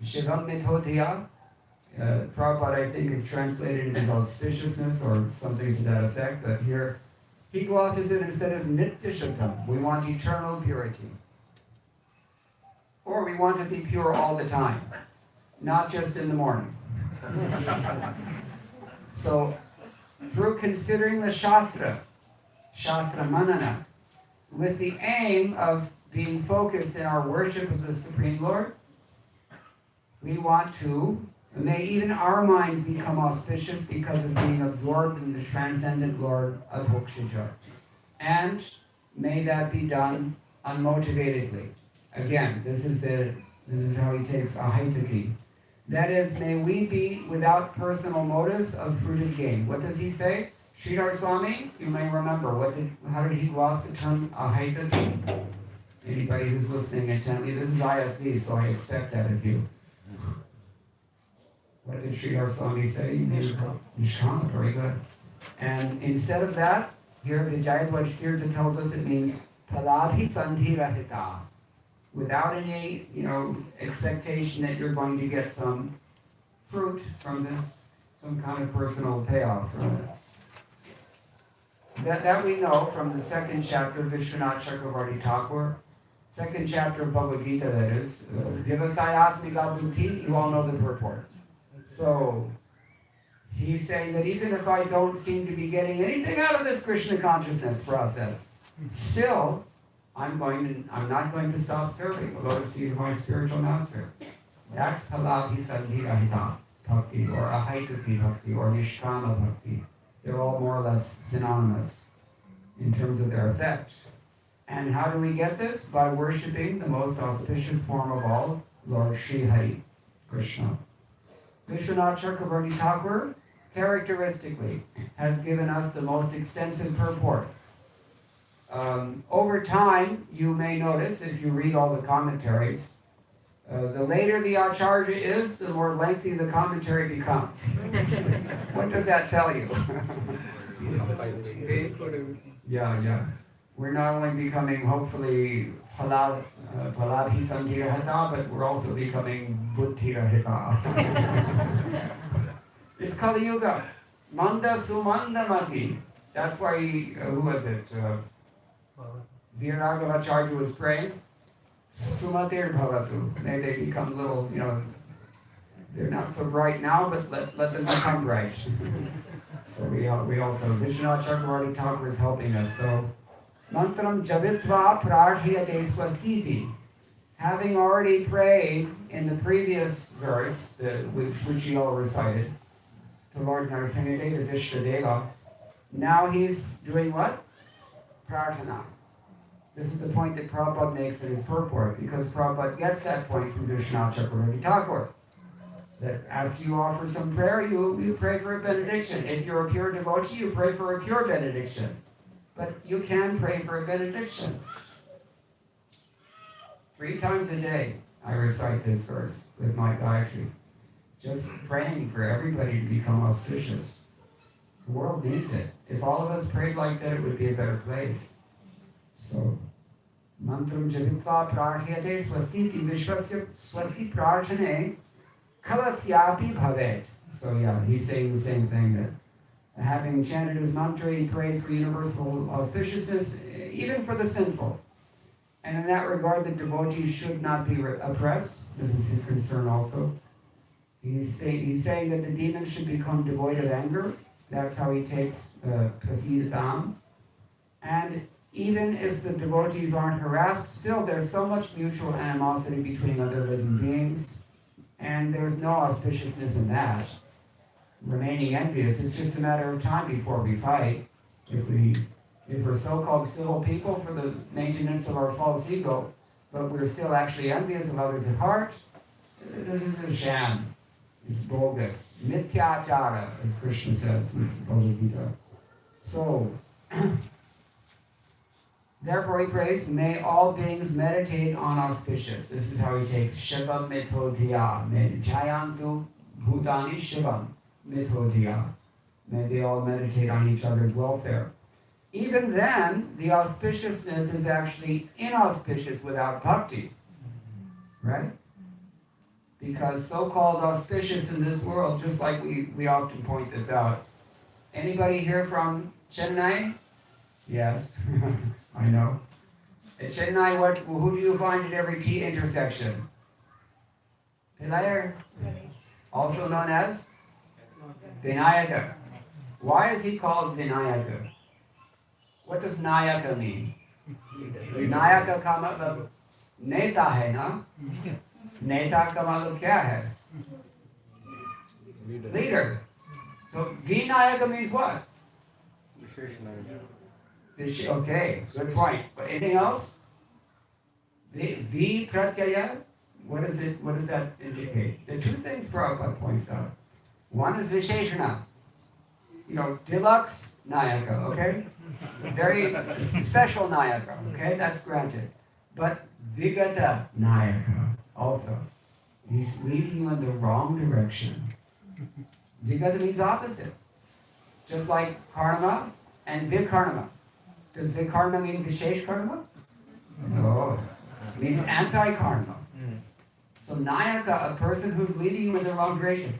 Shivam Mithotiya, Prabhupada I think is translated as auspiciousness or something to that effect, but here he glosses it and says Nitya Shuddham. We want eternal purity. Or we want to be pure all the time, not just in the morning. So, through considering the Shastra Manana, with the aim of being focused in our worship of the Supreme Lord, we want to, may even our minds become auspicious because of being absorbed in the transcendent Lord Adhokshija. And may that be done unmotivatedly. Again, this is how he takes ahaitaki. That is, may we be without personal motives of fruited gain. What does he say? Sridhar Swami, you may remember, how did he gloss the term ahaitaki? Anybody who's listening intently, this is ISV, so I expect that of you. What did Sridhar Swami say? Nishkama, very good. And instead of that, here Vijayadhvaj Tirtha tells us it means palabhi sandhirahita. Without any, expectation that you're going to get some fruit from this, some kind of personal payoff from it. That we know from the second chapter of Vishwanath Chakravarti Thakur, second chapter of Bhagavad Gita, that is, Divasayatmika Buddhi, you all know the purport. So, he's saying that even if I don't seem to be getting anything out of this Krishna consciousness process, still, I'm not going to stop serving the lotus feet of my spiritual master. That's palabhi sandhirahita bhakti, or ahaitaki bhakti, or nishkama bhakti. They're all more or less synonymous in terms of their effect. And how do we get this? By worshipping the most auspicious form of all, Lord Sri Hari, Krishna. Vishwanath Chakravarti Thakur, characteristically, has given us the most extensive purport. Over time, you may notice, if you read all the commentaries, the later the Acharya is, the more lengthy the commentary becomes. What does that tell you? Yeah. We're not only becoming, hopefully, Palabhisangirahata, but we're also becoming Buddhirahita. It's Kali Yuga. Manda Sumandamati. That's why who was it? Viragavacharya was praying. Sumatir Bhavatu. May they become little, they're not so bright now, but let them become bright. So we also, Vishwanath Chakravarti Thakur is helping us. So, Mantram Javitva Prarthiyate Swastiti. Having already prayed in the previous verse, which you all recited, to Lord Narasimhadeva Vishnadeva, now he's doing what? Prarthana. This is the point that Prabhupada makes in his purport, because Prabhupada gets that point from Vishwanath Chakravarti Thakur. That after you offer some prayer, you pray for a benediction. If you're a pure devotee, you pray for a pure benediction. But you can pray for a benediction. 3 times a day, I recite this verse with my Gayatri. Just praying for everybody to become auspicious. The world needs it. If all of us prayed like that, it would be a better place. So, Mantram Javitva Prarthiyate Swastiti Vishwasya Swasti Prarthane Kalasyapi Bhavet. So yeah, he's saying the same thing, that having chanted his mantra, he prays for universal auspiciousness, even for the sinful. And in that regard, the devotees should not be oppressed. This is his concern also. He's saying that the demons should become devoid of anger. That's how he takes Prasiddham. And even if the devotees aren't harassed, still there's so much mutual animosity between other living beings. And there's no auspiciousness in that. Remaining envious, it's just a matter of time before we fight. If we're so-called civil people for the maintenance of our false ego, but we're still actually envious of others at heart, this is a sham. It's bogus. Mityachara, as Krishna says in Bhagavad Gita. So, therefore he prays, may all beings meditate on auspicious. This is how he takes Shivam Mithodhya. Jayantu Bhutani Shivam Mithodhya. May they all meditate on each other's welfare. Even then, the auspiciousness is actually inauspicious without bhakti. Right? Because so-called auspicious in this world, just like we often point this out. Anybody here from Chennai? Yes. I know. At Chennai, who do you find at every T intersection? Pilayar, also known as Vinayaka. Why is he called Vinayaka? What does Nayaka mean? Vinayaka का मतलब नेता है ना? नेता का मतलब क्या है? Leader. So Vinayaka means what? Okay, good point. But anything else? V pratyaya, what is it? What does that indicate? The 2 things Prabhupada points out. One is Visheshana. Deluxe Nayaka, okay? Very special Nayaka, okay? That's granted. But Vigata Nayaka also. He's leading you in the wrong direction. Vigata means opposite. Just like Karma and Vikarma. Does Vikarma mean Vishesh Karma? No. It means anti-karma. So Nayaka, a person who's leading you in the wrong direction.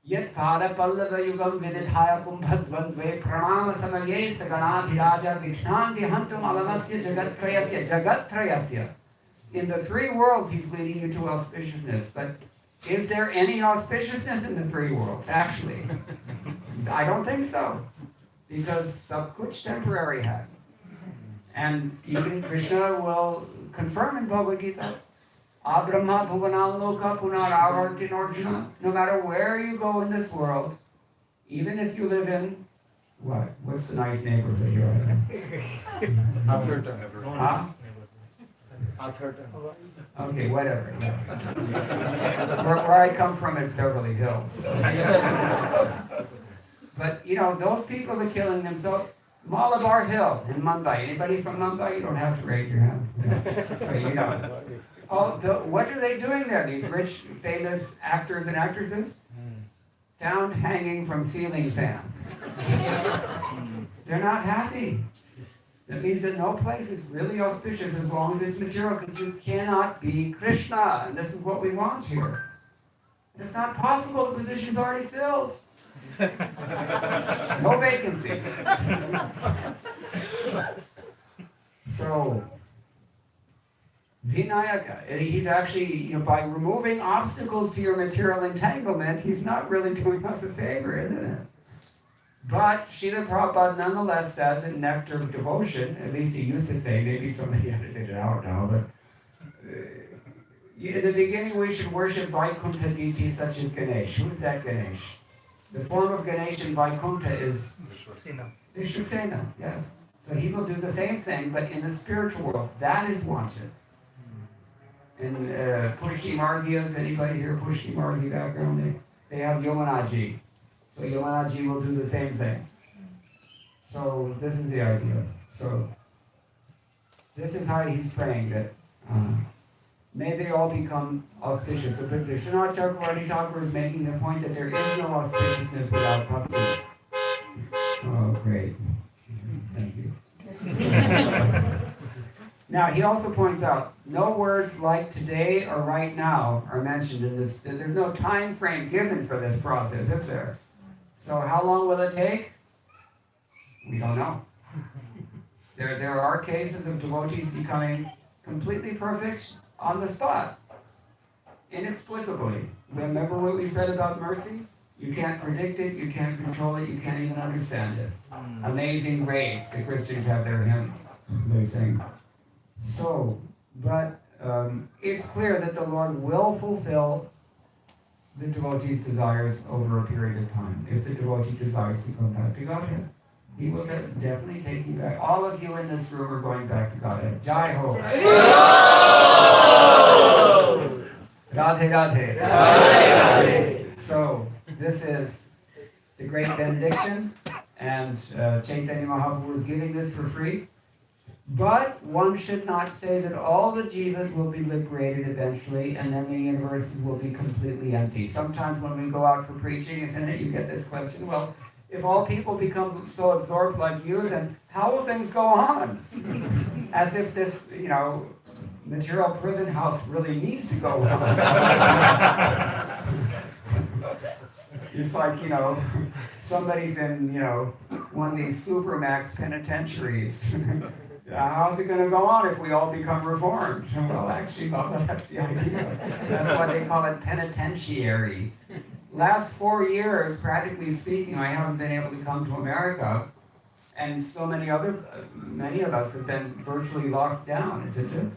Yet pada pallava yugam vidithaya kumbhadvandve pranama samaye saganadhiraja vishnanti hantum alamasya jagattrayasya. In the 3 worlds he's leading you to auspiciousness. But is there any auspiciousness in the 3 worlds, actually? I don't think so. Because sab kuch temporary hai. And even Krishna will confirm in Bhagavad Gita, Abrahma bhuvanal loka punaravartin arjuna. No matter where you go in this world, even if you live in, what's the nice neighborhood here? Huh? Okay, whatever. Yeah. Where I come from, it's Beverly Hills. But, those people are killing themselves. Malabar Hill in Mumbai. Anybody from Mumbai? You don't have to raise your hand. But, what are they doing there, these rich, famous actors and actresses? found hanging from ceiling fan. They're not happy. That means that no place is really auspicious as long as it's material, because you cannot be Krishna, and this is what we want here. It's not possible, the position's already filled. No vacancies. So, Vinayaka, he's actually, by removing obstacles to your material entanglement, he's not really doing us a favor, isn't it? But Srila Prabhupada nonetheless says in Nectar of Devotion, at least he used to say, maybe somebody edited it out now, but in the beginning we should worship Vaikuntha deities such as Ganesh. Who is that Ganesh? The form of Ganesh in Vaikuntha is Vishwasena, yes. So he will do the same thing, but in the spiritual world. That is wanted. In Pushti Margiyas, anybody here Pushti Margiya background? They have Yomanaji. So Yomanaji will do the same thing. So this is the idea. So this is how he's praying that may they all become auspicious. So Vishwanath Chakravarti Thakur is making the point that there is no auspiciousness without bhakti. Oh, great. Thank you. Now, he also points out, no words like today or right now are mentioned in this. There's no time frame given for this process, is there? So how long will it take? We don't know. There are cases of devotees becoming completely perfect on the spot, inexplicably. Remember what we said about mercy? You can't predict it, you can't control it, you can't even understand it. Amazing grace, the Christians have their hymn, they sing. So, but it's clear that the Lord will fulfill the devotee's desires over a period of time. If the devotee desires to come back to Godhead, he will definitely take you back. All of you in this room are going back to Godhead. Jai Ho! Radhe Radhe! Radhe! So, this is the great benediction, and Chaitanya Mahaprabhu is giving this for free. But one should not say that all the jivas will be liberated eventually and then the universes will be completely empty. Sometimes when we go out for preaching, isn't it, you get this question, well, if all people become so absorbed like you, then how will things go on? As if this, material prison house really needs to go on. It's like, somebody's in, one of these supermax penitentiaries. How's it going to go on if we all become reformed? Well, actually, Baba, that's the idea. That's why they call it penitentiary. Last 4 years, practically speaking, I haven't been able to come to America, and so many of us have been virtually locked down, isn't it?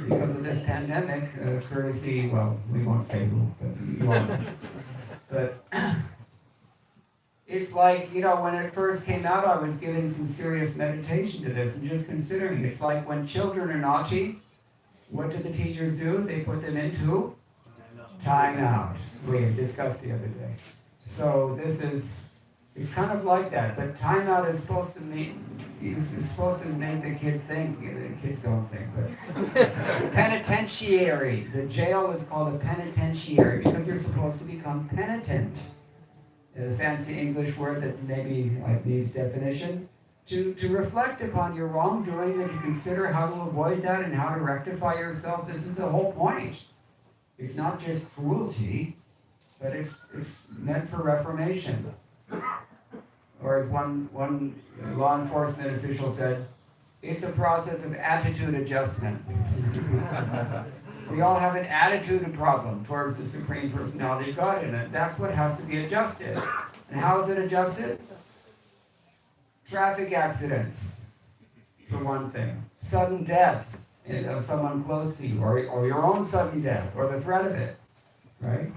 Because of this pandemic, courtesy, well, we won't say who, but you all. But it's like, when it first came out, I was giving some serious meditation to this and just considering. It's like when children are naughty, what do the teachers do? They put them into time out. We had discussed the other day. So it's kind of like that. But time out is supposed to make the kids think. The kids don't think. But penitentiary. The jail is called a penitentiary because you're supposed to become penitent. A fancy English word that maybe needs definition, to reflect upon your wrongdoing and to consider how to avoid that and how to rectify yourself. This is the whole point. It's not just cruelty, but it's meant for reformation. Or as one law enforcement official said, it's a process of attitude adjustment. We all have an attitude problem towards the Supreme Personality of God, and that's what has to be adjusted. And how is it adjusted? Traffic accidents, for one thing. Sudden death of someone close to you, or your own sudden death, or the threat of it, right?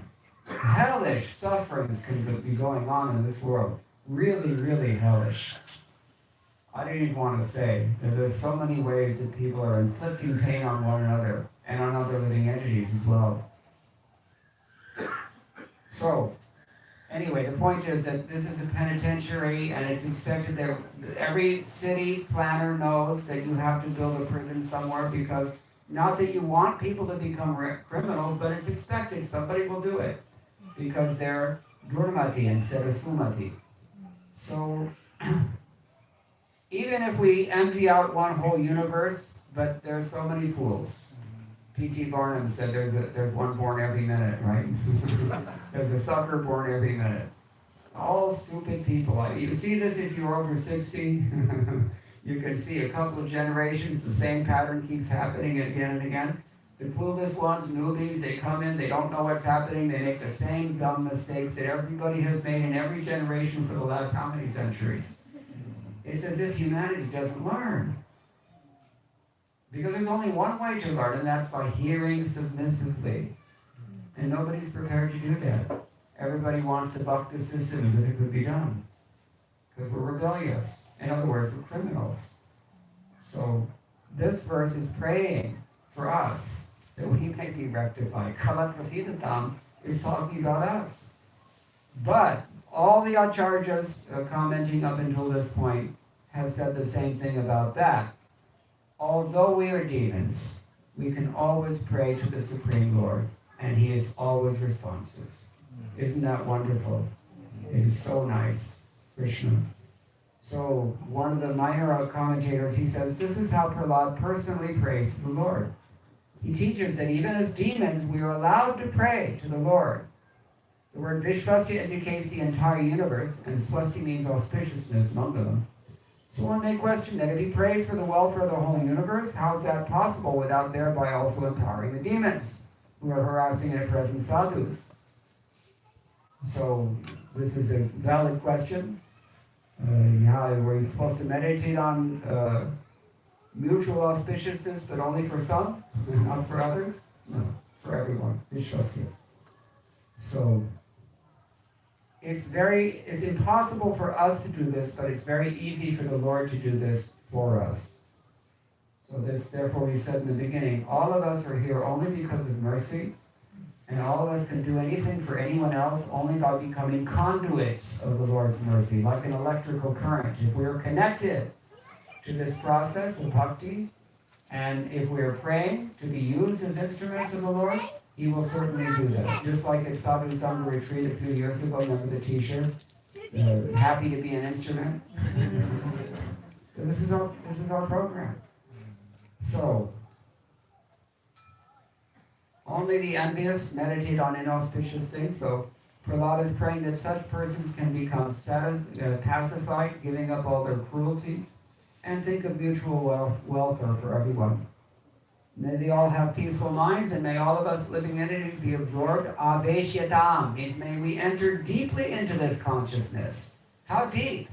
Hellish sufferings can be going on in this world. Really, really hellish. I don't even want to say that there's so many ways that people are inflicting pain on one another and on other living entities as well. So, anyway, the point is that this is a penitentiary, and it's expected that every city planner knows that you have to build a prison somewhere, because not that you want people to become criminals, but it's expected somebody will do it because they're Durmati instead of Sumati. So, even if we empty out one whole universe, but there's so many fools. P.T. Barnum said there's one born every minute, right? There's a sucker born every minute. All stupid people. You see this if you're over 60. You can see a couple of generations, the same pattern keeps happening again and again. The clueless ones, newbies, they come in, they don't know what's happening, they make the same dumb mistakes that everybody has made in every generation for the last how many centuries? It's as if humanity doesn't learn. Because there's only one way to learn, and that's by hearing submissively. And nobody's prepared to do that. Everybody wants to buck the system as if it could be done. Because we're rebellious. In other words, we're criminals. So this verse is praying for us that we may be rectified. Kalat Prasidatam is talking about us. But all the acharyas commenting up until this point have said the same thing about that. Although we are demons, we can always pray to the Supreme Lord, and He is always responsive. Isn't that wonderful? It is so nice, Krishna. So one of the minor commentators, he says, this is how Prahlad personally prays to the Lord. He teaches that even as demons, we are allowed to pray to the Lord. The word Vishwasya indicates the entire universe, and Swasti means auspiciousness, Mangalam. So one may question that if he prays for the welfare of the whole universe, how is that possible without thereby also empowering the demons who are harassing and oppressing sadhus? So this is a valid question. Were you supposed to meditate on mutual auspiciousness, but only for some, not for others? No, for everyone. Vishwasya. So it's impossible for us to do this, but it's very easy for the Lord to do this for us. So this, therefore, we said in the beginning, all of us are here only because of mercy, and all of us can do anything for anyone else only by becoming conduits of the Lord's mercy, like an electrical current. If we are connected to this process of bhakti, and if we are praying to be used as instruments of the Lord, He will certainly do that. Just like at Sadhu Sangha retreat a few years ago, remember the t-shirt? Happy to be an instrument. So this is our program. So, only the envious meditate on inauspicious things. So Prahlad is praying that such persons can become pacified, giving up all their cruelty, and think of mutual welfare for everyone. May they all have peaceful minds, and may all of us living entities be absorbed. Aveshyatam means may we enter deeply into this consciousness. How deep?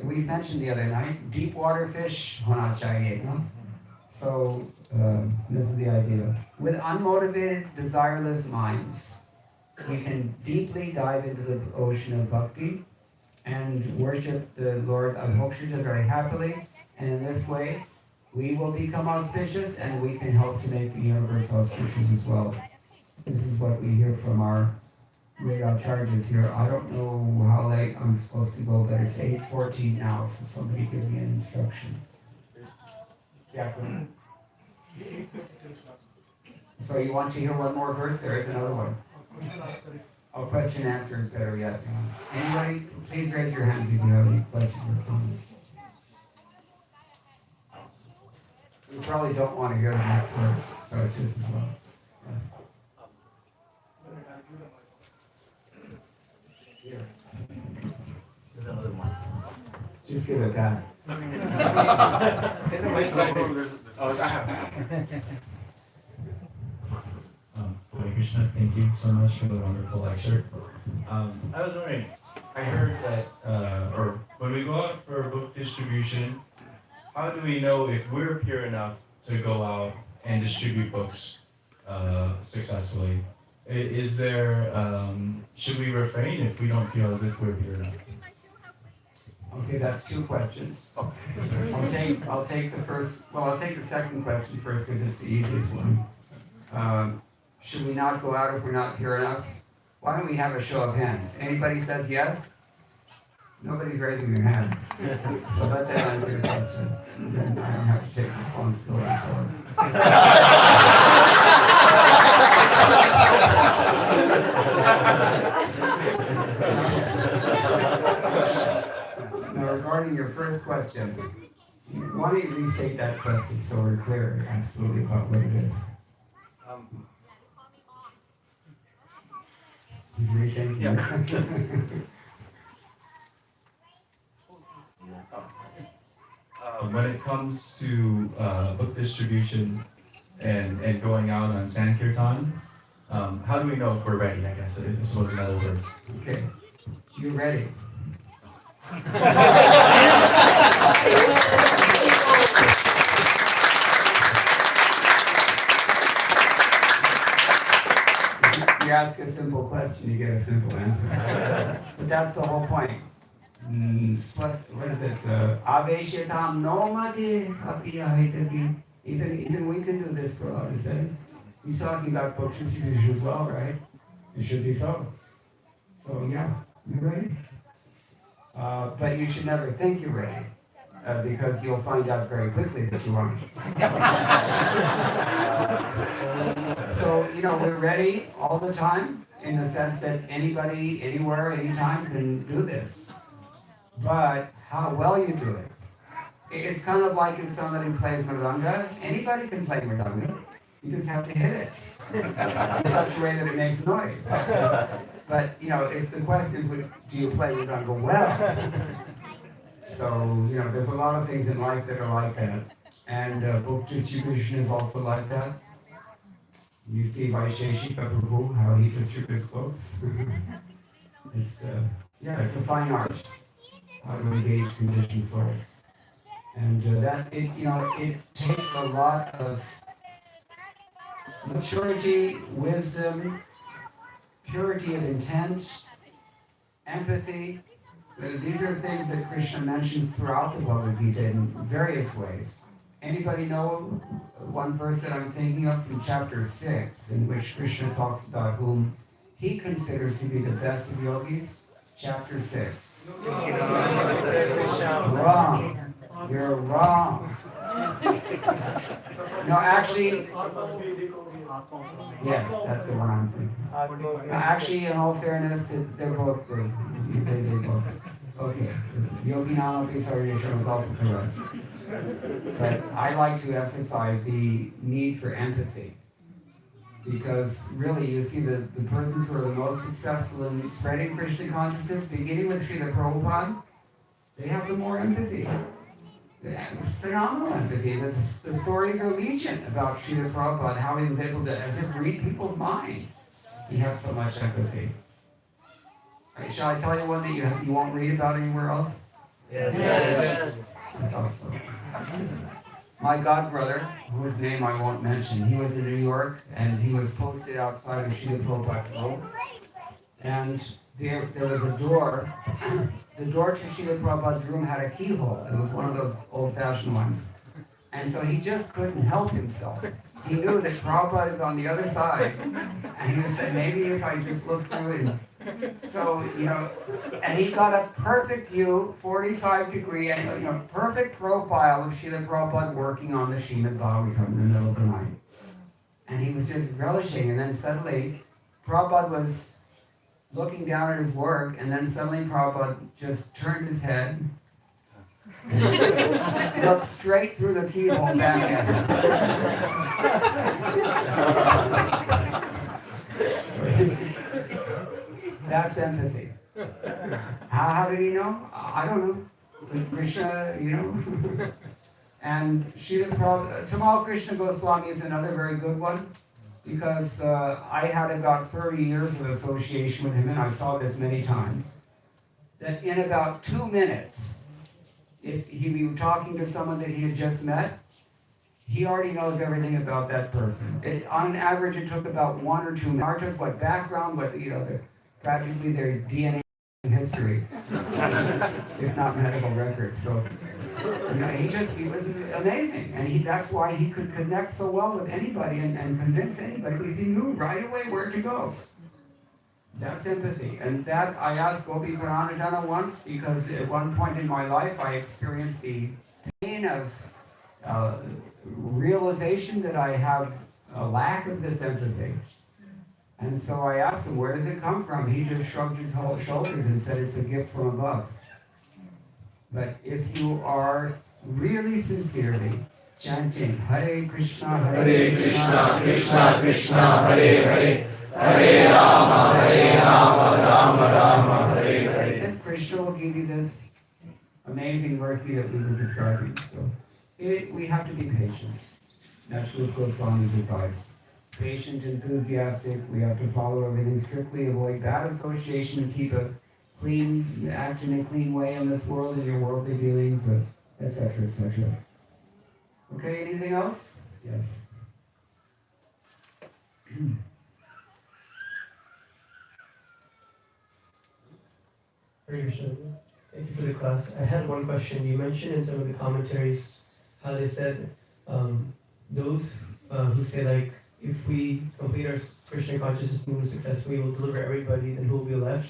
We mentioned the other night, deep water fish hona chahiye, no? So this is the idea. With unmotivated, desireless minds, we can deeply dive into the ocean of bhakti and worship the Lord Abhokshita very happily. And in this way, we will become auspicious, and we can help to make the universe auspicious as well. This is what we hear from our great acharyas here. I don't know how late I'm supposed to go, but it's 8:14 now, so somebody give me an instruction. Yeah. So you want to hear one more verse? There is another one. Oh, question answer is better yet. Anybody, please raise your hand if you have any questions or comments. You probably don't want to hear the next verse, so it's just as well. Here. Just give it back. Hare Krishna, thank you so much for the wonderful lecture. I was wondering, I heard that, or when we go out for book distribution, how do we know if we're pure enough to go out and distribute books successfully? Is there, should we refrain if we don't feel as if we're pure enough? Okay, that's two questions. I'll take the second question first because it's the easiest one. Should we not go out if we're not pure enough? Why don't we have a show of hands? Anybody says yes? Nobody's raising their hand. So let them answer the question. Then I don't have to take responsibility for it. question. Why don't you restate that question so we're clear absolutely about what it is? He's rethinking. Yeah. When it comes to book distribution and going out on Sankirtan, how do we know if we're ready, I guess, I suppose in other words? Okay, you ready? You ask a simple question, you get a simple answer. But that's the whole point. Plus, what is it? Aveshatam nomati apiyahitavi. Even we can do this, Prahlada said. He's talking about book distribution as well, right? It should be so. So yeah, you ready? But you should never think you're ready, because you'll find out very quickly that you aren't. So, we're ready all the time, in the sense that anybody, anywhere, anytime can do this. But how well you do it. It's kind of like if somebody plays Mridanga, anybody can play Mridanga. You just have to hit it in such a way that it makes noise. But, if the question is, do you play Mridanga well? So, there's a lot of things in life that are like that. And book distribution is also like that. You see Vaisheshika Prabhu, how he distributes books. It's a fine art, how to engage conditioned souls. And it takes a lot of maturity, wisdom, purity of intent, empathy. These are things that Krishna mentions throughout the Bhagavad Gita in various ways. Anybody know one verse that I'm thinking of from chapter 6, in which Krishna talks about whom he considers to be the best of yogis? Chapter 6. Wrong. You're wrong. No, actually, yes, that's the one I'm thinking. Actually, in all fairness, they're both good. They both. Okay. Yogi Namapi Sarveshwar was also correct. But I like to emphasize the need for empathy. Because really, you see, the persons who are the most successful in spreading Krishna consciousness, beginning with Srila Prabhupada, they have the more empathy. Phenomenal empathy. The stories are legion about Srila Prabhupada, how he was able to, as if, read people's minds. He has so much empathy. Right, shall I tell you one that you won't read about anywhere else? Yes. That's awesome. My godbrother, whose name I won't mention, he was in New York, and he was posted outside of Srila Prabhupada's room. And there was a door. The door to Srila Prabhupada's room had a keyhole. It was one of those old-fashioned ones. And so he just couldn't help himself. He knew that Prabhupada is on the other side. And he was saying, maybe if I just look through it. So, and he got a perfect view, 45-degree, and perfect profile of Srila Prabhupada working on the Srimad Bhagavatam in the middle of the night. And he was just relishing. And then suddenly, Prabhupada was looking down at his work, and then suddenly Prabhupada just turned his head, looked straight through the keyhole back at him. That's empathy. How did he know? I don't know. But Krishna, And Tamal Krishna Goswami is another very good one, because I had about 30 years of association with him, and I saw this many times, that in about 2 minutes, if he were talking to someone that he had just met, he already knows everything about that person. On an average, it took about 1 or 2 minutes. Not just what background, but practically their DNA history, if not medical records. So, he was amazing, and that's why he could connect so well with anybody and convince anybody, because he knew right away where to go. That's empathy, and that I asked Gopi Pranadana once, because at one point in my life I experienced the pain of realization that I have a lack of this empathy. And so I asked him, where does it come from? He just shrugged his whole shoulders and said, it's a gift from above. But if you are really sincerely chanting Hare Krishna, Hare Krishna, Krishna Krishna, Hare Hare, Hare Rama, Rama Rama, Hare Hare. then Krishna will give you this amazing mercy that we were describing. So we have to be patient. That's Srila Goswami's advice. Patient, enthusiastic. We have to follow everything strictly, avoid bad association, and keep act in a clean way in this world, in your worldly dealings, etc., etc. Okay, anything else? Yes. Hare Krishna. Thank you for the class. I had one question. You mentioned in some of the commentaries how they said those who say like if we complete our Krishna consciousness movement successfully, we'll deliver everybody, then who will be left?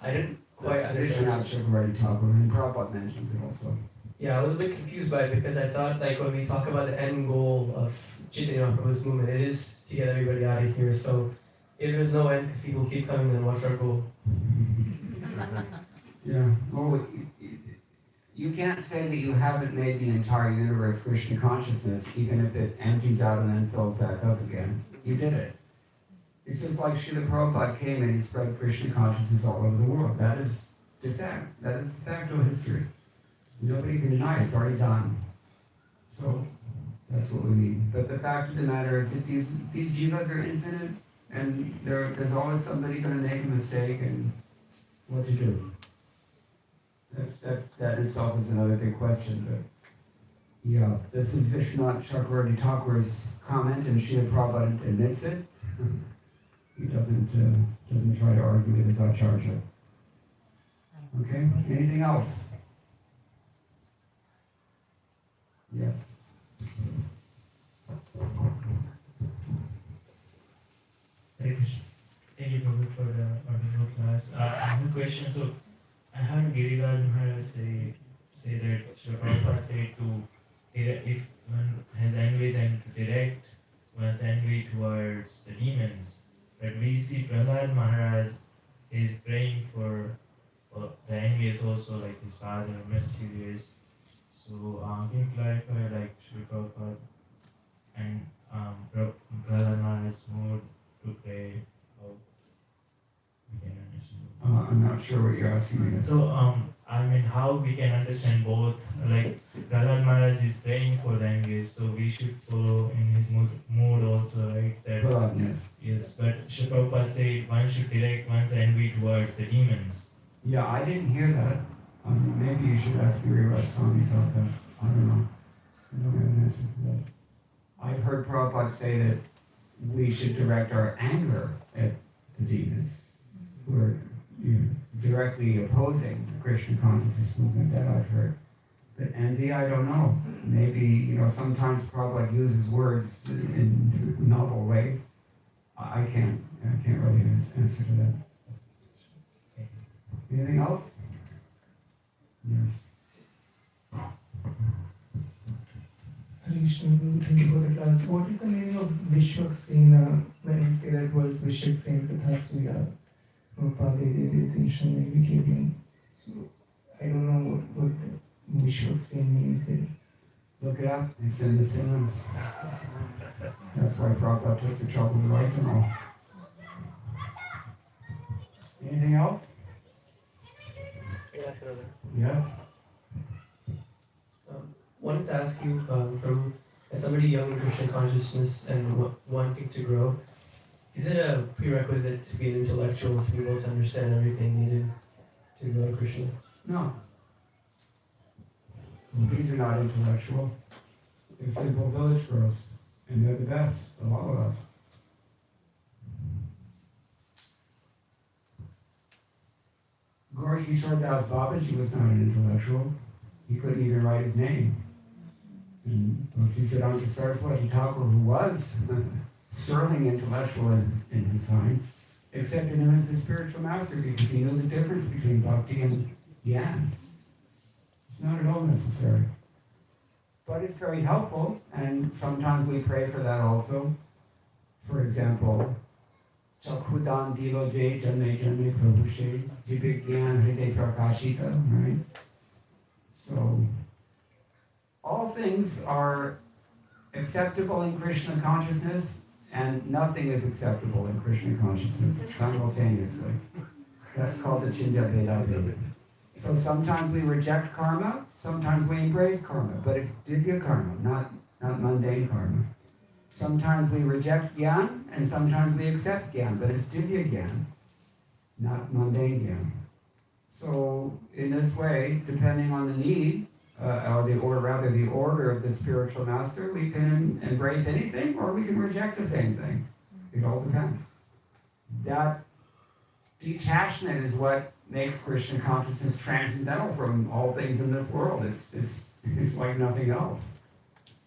I didn't quite understand. Krishna Katha, and Prabhupada mentions it also. Yeah, I was a bit confused by it because I thought like when we talk about the end goal of Chaitanya Mahaprabhu's movement, it is to get everybody out of here. So if there's no end because people keep coming, then what's our goal? Yeah. Oh, you can't say that you haven't made the entire universe Krishna consciousness, even if it empties out and then fills back up again. You did it. It's just like Srila Prabhupada came and he spread Krishna consciousness all over the world. That is the fact. That is de facto history. Nobody can deny it. It's already done. So that's what we mean. But the fact of the matter is that these jivas are infinite, and there's always somebody going to make a mistake, and what to do. That in itself is another big question. But yeah, this is Vishwanath Chakravarti Thakur's comment, and Srila Prabhupada admits it. He doesn't try to argue with his acharya. Okay. Anything else? Yes. Hare Krishna. Thank you, Prabhu, for the wonderful class. I have a question. So, I heard Giriraj Maharaj say that Srila Prabhupada said if one has envy, then to direct one's envy towards the demons. But we see Prahlad Maharaj is praying for the envious also, like his father, mischievous. So, can you clarify, like, Srila Prabhupada and Prahlad Maharaj's mood to pray? How we can understand? I'm not sure what you're asking me. So, I mean, how we can understand both, like, Prahlad Maharaj is praying for the envious, so we should follow in his mood also, right? That, Prahlad, yes, but Srila Prabhupada said one should direct one's envy towards the demons. Yeah, I didn't hear that. Maybe you should ask Giriraj Swami about that. I don't know. I don't have an answer for that. I've heard Prabhupada say that we should direct our anger at the demons who are directly opposing the Krishna consciousness movement. That I've heard. But envy, I don't know. Maybe, sometimes Prabhupada uses words in novel ways. I can't really answer to that. Anything else? Yes. Hare Krishna, thank you for the class. What is the meaning of Vishwaksena? When we say that was Vishwaksena Katha Suya, Prabhupada Krishna Vikivin. So I don't know what Vishwaksena means there. Look it up. It's in the Simmons. That's why Prabhupada took the trouble to write them all. Anything else? Yes. Wanted to ask you, from as somebody young in Krishna consciousness and wanting to grow, is it a prerequisite to be an intellectual to be able to understand everything needed to go to Krishna? No. These are not intellectual. They're simple village girls, and they're the best of all of us. Gaur Kishore Das Babaji was not an intellectual. He couldn't even write his name. And Bhaktisiddhanta Saraswati Thakur, who was sterling intellectual in his time, accepted him as his spiritual master because he knew the difference between bhakti and jnana. It's not at all necessary. But it's very helpful, and sometimes we pray for that also. For example, Chakhudan Dilo Jay Janme Janme Prabhushe Jibigyan Hriday Prakashita, right? So, all things are acceptable in Krishna consciousness, and nothing is acceptable in Krishna consciousness simultaneously. That's called the Chindya Veda Veda. So sometimes we reject karma, sometimes we embrace karma, but it's divya karma, not mundane karma. Sometimes we reject gyan, and sometimes we accept gyan, but it's divya gyan, not mundane gyan. So in this way, depending on the need, or rather the order of the spiritual master, we can embrace anything or we can reject the same thing. It all depends. That detachment is what makes Krishna consciousness transcendental from all things in this world. It's like nothing else.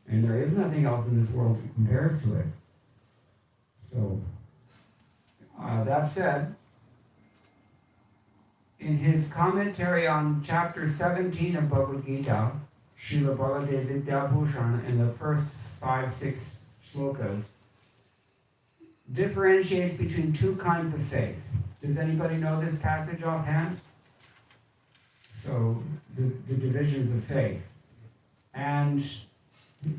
And there is nothing else in this world that compares to it. So, that said, in his commentary on chapter 17 of Bhagavad Gita, Srila Baladev Vidyabhushan, in the first 5-6 shlokas, differentiates between two kinds of faith. Does anybody know this passage offhand? So, the divisions of faith. And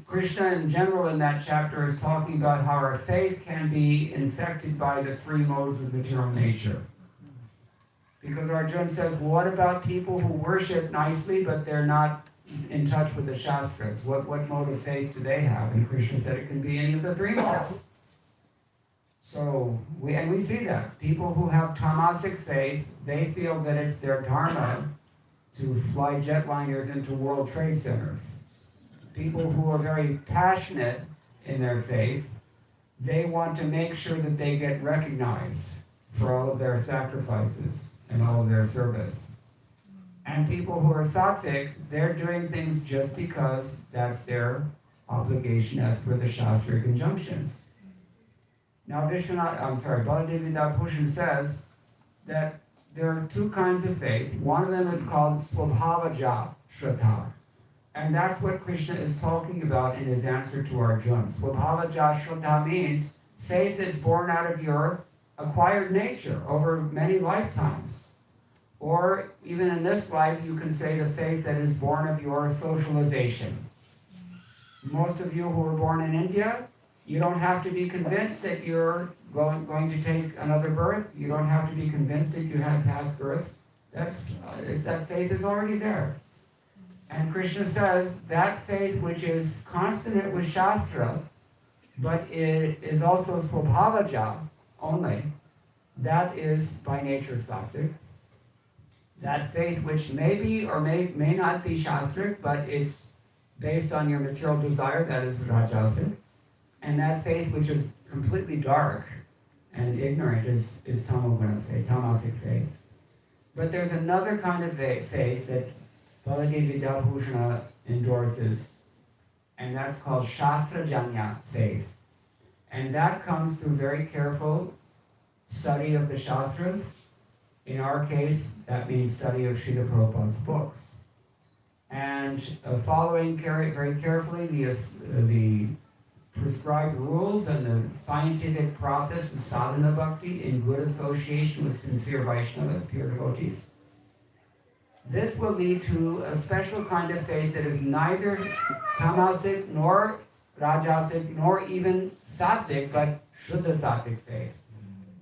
Krishna in general in that chapter is talking about how our faith can be infected by the three modes of material nature. Because Arjuna says, what about people who worship nicely but they're not in touch with the Shastras? What mode of faith do they have? And Krishna said it can be any of the three modes. So, we see that. People who have tamasic faith, they feel that it's their dharma to fly jetliners into world trade centers. People who are very passionate in their faith, they want to make sure that they get recognized for all of their sacrifices and all of their service. And people who are sattvic, they're doing things just because that's their obligation as per the Shastric injunctions. Now Baladev Vidyabhushan says that there are two kinds of faith. One of them is called Swabhavaja Shraddha. And that's what Krishna is talking about in his answer to Arjuna. Swabhavaja Shraddha means faith that's born out of your acquired nature over many lifetimes. Or even in this life, you can say the faith that is born of your socialization. Most of you who were born in India, you don't have to be convinced that you're going to take another birth. You don't have to be convinced that you had past births. That faith is already there. And Krishna says that faith which is consonant with Shastra, but it is also Swabhavaja only, that is by nature sattvic. That faith which may be or may not be Shastric, but is based on your material desire, that is Rajasic. And that faith which is completely dark and ignorant is Tamoguna faith, Tamasic faith. But there's another kind of faith that Baladev Vidyabhushan endorses, and that's called Shastrajanya faith. And that comes through very careful study of the Shastras. In our case, that means study of Srila Prabhupada's books. And following very carefully the prescribed rules and the scientific process of sadhana bhakti in good association with sincere Vaishnavas, pure devotees. This will lead to a special kind of faith that is neither tamasic nor rajasic nor even sattvic, but shuddha sattvic faith.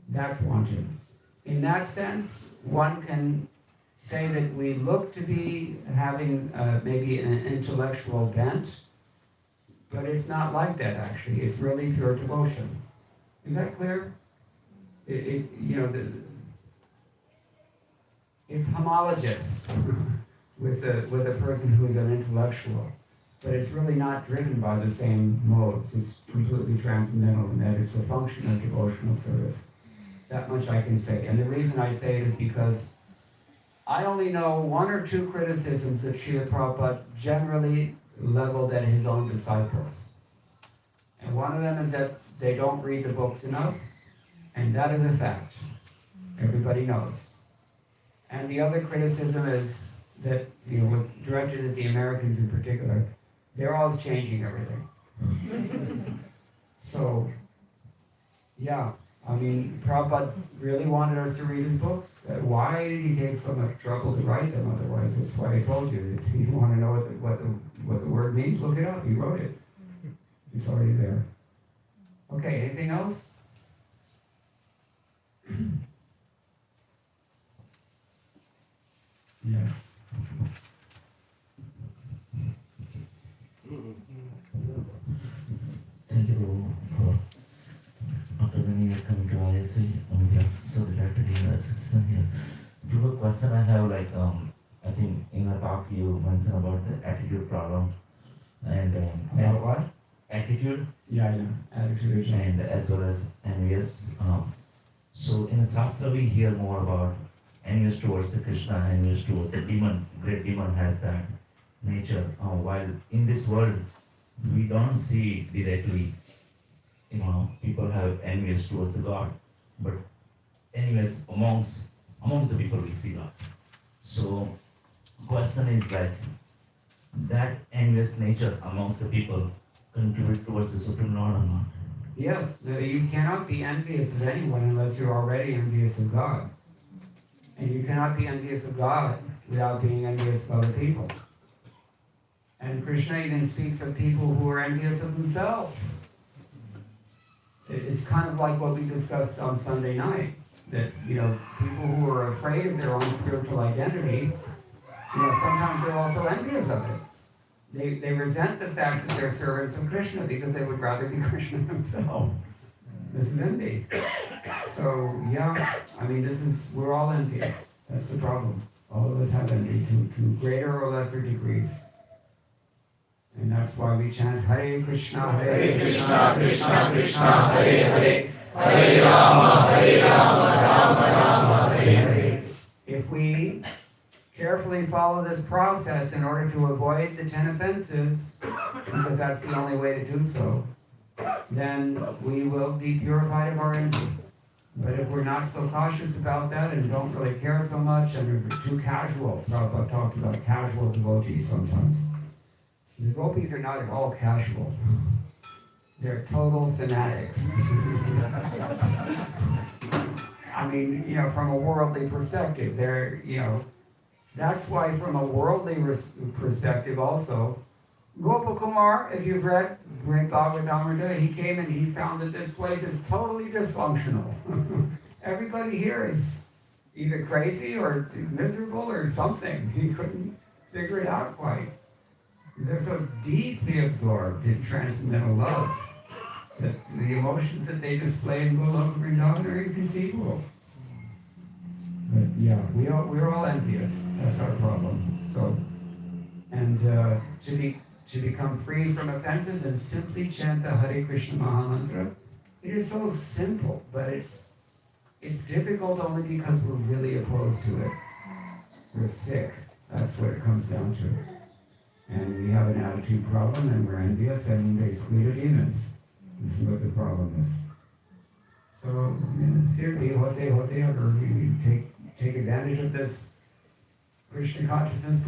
That's wanted. In that sense, one can say that we look to be having maybe an intellectual bent, but it's not like that actually. It's really pure devotion. Is that clear? It's homologous with a person who is an intellectual, but it's really not driven by the same modes. It's completely transcendental in that it's a function of devotional service. That much I can say. And the reason I say it is because I only know one or two criticisms that Srila Prabhupada generally leveled at his own disciples. And one of them is that they don't read the books enough, and that is a fact. Everybody knows. And the other criticism is that, directed at the Americans in particular, they're always changing everything. So, yeah. I mean, Prabhupada really wanted us to read his books. Why did he take so much trouble to write them otherwise? That's why I told you. If you want to know what the word means, look it up. He wrote it. It's already there. Okay, anything else? Yes. Thank you for after many years coming to ISV, we are so glad to hear assistant here. To a question I have, like, I think in a talk you mentioned about the attitude problem and About what? attitude Yeah, attitude. and as well as envious. So in the Shastra we hear more about envious towards the Krishna, envious towards the demon. Great demon has that nature. While in this world we don't see directly, people have envious towards the God, but envious amongst the people we see that. So question is that envious nature amongst the people contribute towards the Supreme Lord or not? Yes, you cannot be envious of anyone unless you're already envious of God. And you cannot be envious of God without being envious of other people. And Krishna even speaks of people who are envious of themselves. It's kind of like what we discussed on Sunday night, that, people who are afraid of their own spiritual identity, sometimes they're also envious of it. They resent the fact that they're servants of Krishna because they would rather be Krishna themselves. This is envy. So, we're all envious. That's the problem. All of us have envy to greater or lesser degrees. And that's why we chant Hare Krishna, Hare Krishna, Krishna Krishna, Hare Hare, Hare Rama, Rama Rama, Hare Hare. If we carefully follow this process in order to avoid the 10 offenses, because that's the only way to do so, then we will be purified of our envy. But if we're not so cautious about that and don't really care so much and are too casual, Prabhupada talked about casual devotees sometimes. The gopis are not at all casual. They're total fanatics. From a worldly perspective, that's why from a worldly perspective also, Gopakumar, if you've read Bhagavatamrita, he came and he found that this place is totally dysfunctional. Everybody here is either crazy or miserable or something. He couldn't figure it out quite. They're so deeply absorbed in transcendental love that the emotions that they display in Goloka Vrindavan are inconceivable. But we're all envious. That's our problem. So, and to become free from offenses and simply chant the Hare Krishna Mahamantra, it is so simple, but it's difficult only because we're really opposed to it. We're sick. That's what it comes down to. And we have an attitude problem, and we're envious, and basically we're demons. This is what the problem is. So, here we take advantage of this Krishna consciousness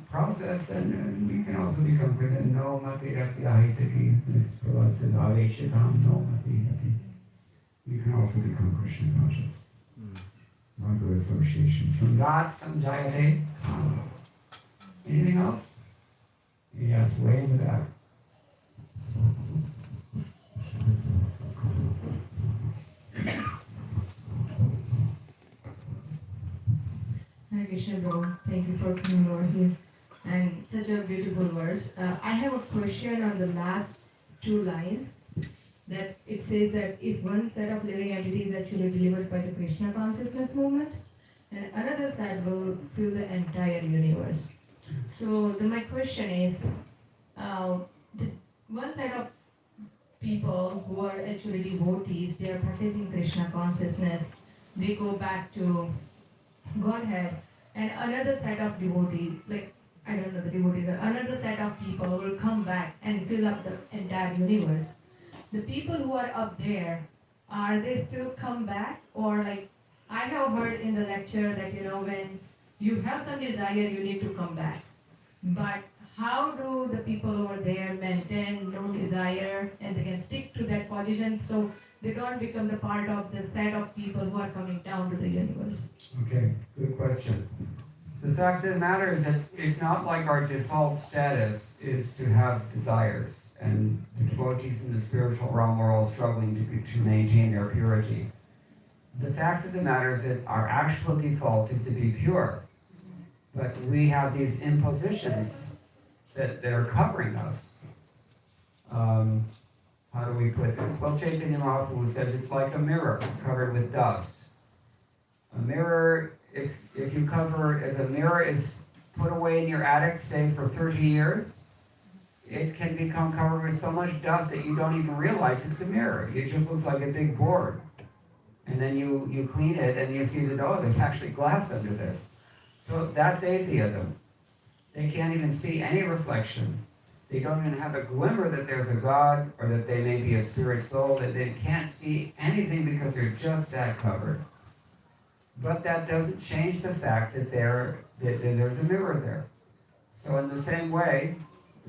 process, and we can also become Krishna. No mati rakyahitaki. Prabhupada says, aveshakam no mati. You can also become Krishna conscious. Bhagavad association. Sangat samjayate. Anything else? Yes, way in the back. Hare Krishna, bro. Thank you for coming over here. And such a beautiful verse. I have a question on the last two lines. That it says that if one set of living entities is actually delivered by the Krishna consciousness movement, and another set will fill the entire universe. So my question is, one set of people who are actually devotees, they are practicing Krishna consciousness, they go back to Godhead, and another set of devotees, another set of people will come back and fill up the entire universe. The people who are up there, are they still come back? Or I have heard in the lecture that, when you have some desire, you need to come back. But how do the people over there maintain no desire and they can stick to that position? So they don't become the part of the set of people who are coming down to the universe? Okay, good question. The fact of the matter is that it's not like our default status is to have desires, and the devotees in the spiritual realm are all struggling to maintain their purity. The fact of the matter is that our actual default is to be pure, but we have these impositions that they're covering us. How do we put this? Well, Chaitanya Mahaprabhu says it's like a mirror covered with dust. A mirror, if a mirror is put away in your attic, say for 30 years, it can become covered with so much dust that you don't even realize it's a mirror. It just looks like a big board. And then you clean it and you see that, oh, there's actually glass under this. So that's atheism. They can't even see any reflection. They don't even have a glimmer that there's a God or that they may be a spirit soul, that they can't see anything because they're just that covered. But that doesn't change the fact that there's a mirror there. So in the same way,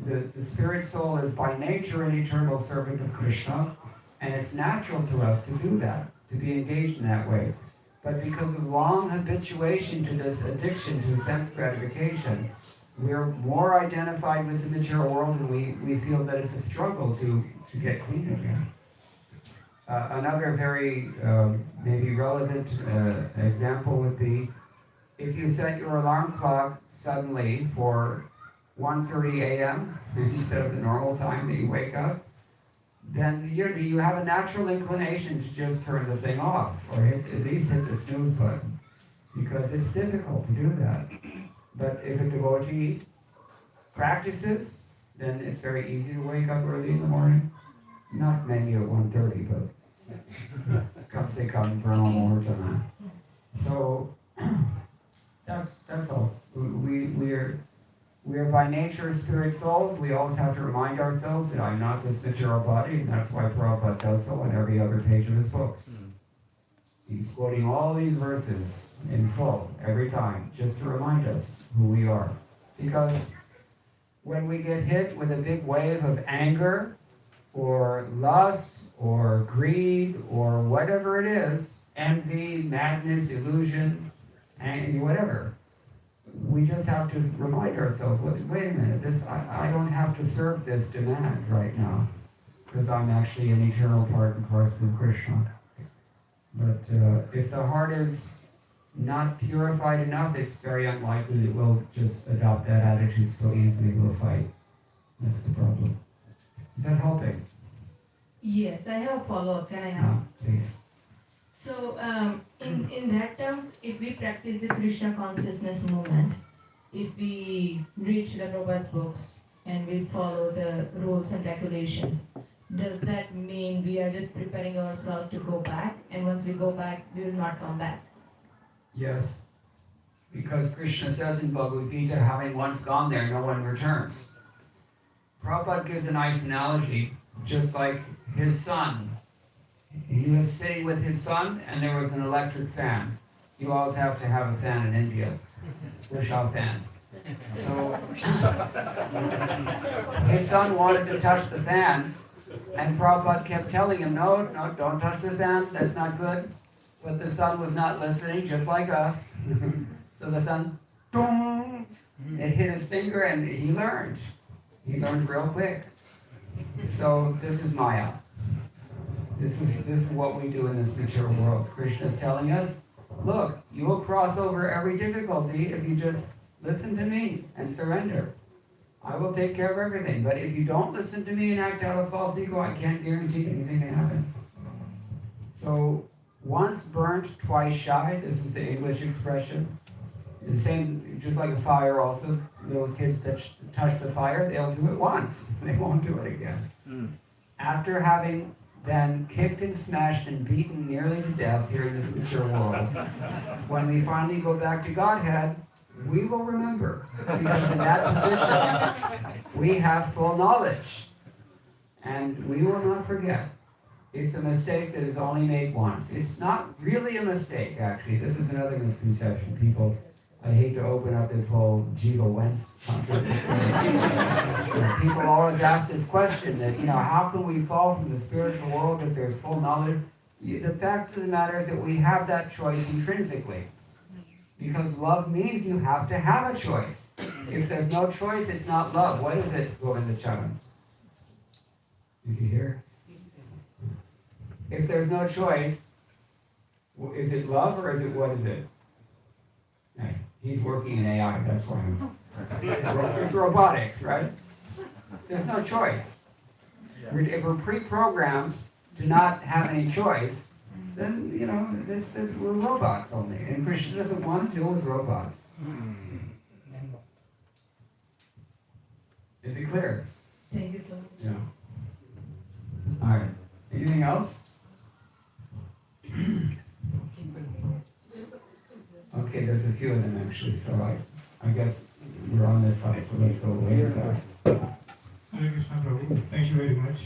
the spirit soul is by nature an eternal servant of Krishna, and it's natural to us to do that, to be engaged in that way. But because of long habituation to this addiction to sense gratification, we're more identified with the material world, and we feel that it's a struggle to get clean again. Another very maybe relevant example would be if you set your alarm clock suddenly for 1:30 a.m. instead of the normal time that you wake up, then you have a natural inclination to just turn the thing off, or at least hit the snooze button, because it's difficult to do that. But if a devotee practices, then it's very easy to wake up early in the morning. Not many at 1:30, but come se come for more than that. So that's all. We are by nature spirit souls. We always have to remind ourselves that I'm not this material body, and that's why Prabhupada does so on every other page of his books. He's quoting all these verses in full every time, just to remind us who we are. Because when we get hit with a big wave of anger, or lust, or greed, or whatever it is, envy, madness, illusion, and whatever, we just have to remind ourselves, wait a minute, I don't have to serve this demand right now, because I'm actually an eternal part and parcel of Krishna. But if the heart is not purified enough, it's very unlikely that we'll just adopt that attitude so easily. We'll fight. That's the problem. Is that helping? Yes, I have a follow-up. Can I ask? Please. So, in that terms, if we practice the Krishna consciousness movement, if we read Srila Prabhupada's books and we follow the rules and regulations, does that mean we are just preparing ourselves to go back, and once we go back, we will not come back? Yes. Because Krishna says in Bhagavad Gita, having once gone there, no one returns. Prabhupada gives a nice analogy, just like his son. He was sitting with his son, and there was an electric fan. You always have to have a fan in India, Usha fan. So his son wanted to touch the fan, and Prabhupada kept telling him, no, don't touch the fan, that's not good. But the son was not listening, just like us. So the son, boom, it hit his finger, and he learned. He learned real quick. So this is Maya. This is what we do in this material world. Krishna is telling us, look, you will cross over every difficulty if you just listen to me and surrender. I will take care of everything. But if you don't listen to me and act out of false ego, I can't guarantee anything can happen. So once burnt, twice shy. This is the English expression. The same, just like a fire also. Little kids that touch the fire, they'll do it once. They won't do it again. After having been kicked and smashed and beaten nearly to death here in this material world, when we finally go back to Godhead, we will remember. Because in that position, we have full knowledge. And we will not forget. It's a mistake that is only made once. It's not really a mistake, actually. This is another misconception. People I hate to open up this whole Jiva Wentz conversation. People always ask this question that, how can we fall from the spiritual world if there's full knowledge? The fact of the matter is that we have that choice intrinsically. Because love means you have to have a choice. If there's no choice, it's not love. What is it, Govinda Charan? Is he here? If there's no choice, is it love or is it what is it? Right. He's working in AI, that's why it's robotics, right? There's no choice. If we're pre-programmed to not have any choice, then, we're robots only. And Krishna doesn't want to deal with robots. Is it clear? Thank you so much. Yeah. All right. Anything else? Okay, there's a few of them actually, so I guess we're on this side, so let's go away. Hare Krishna Prabhu, thank you very much.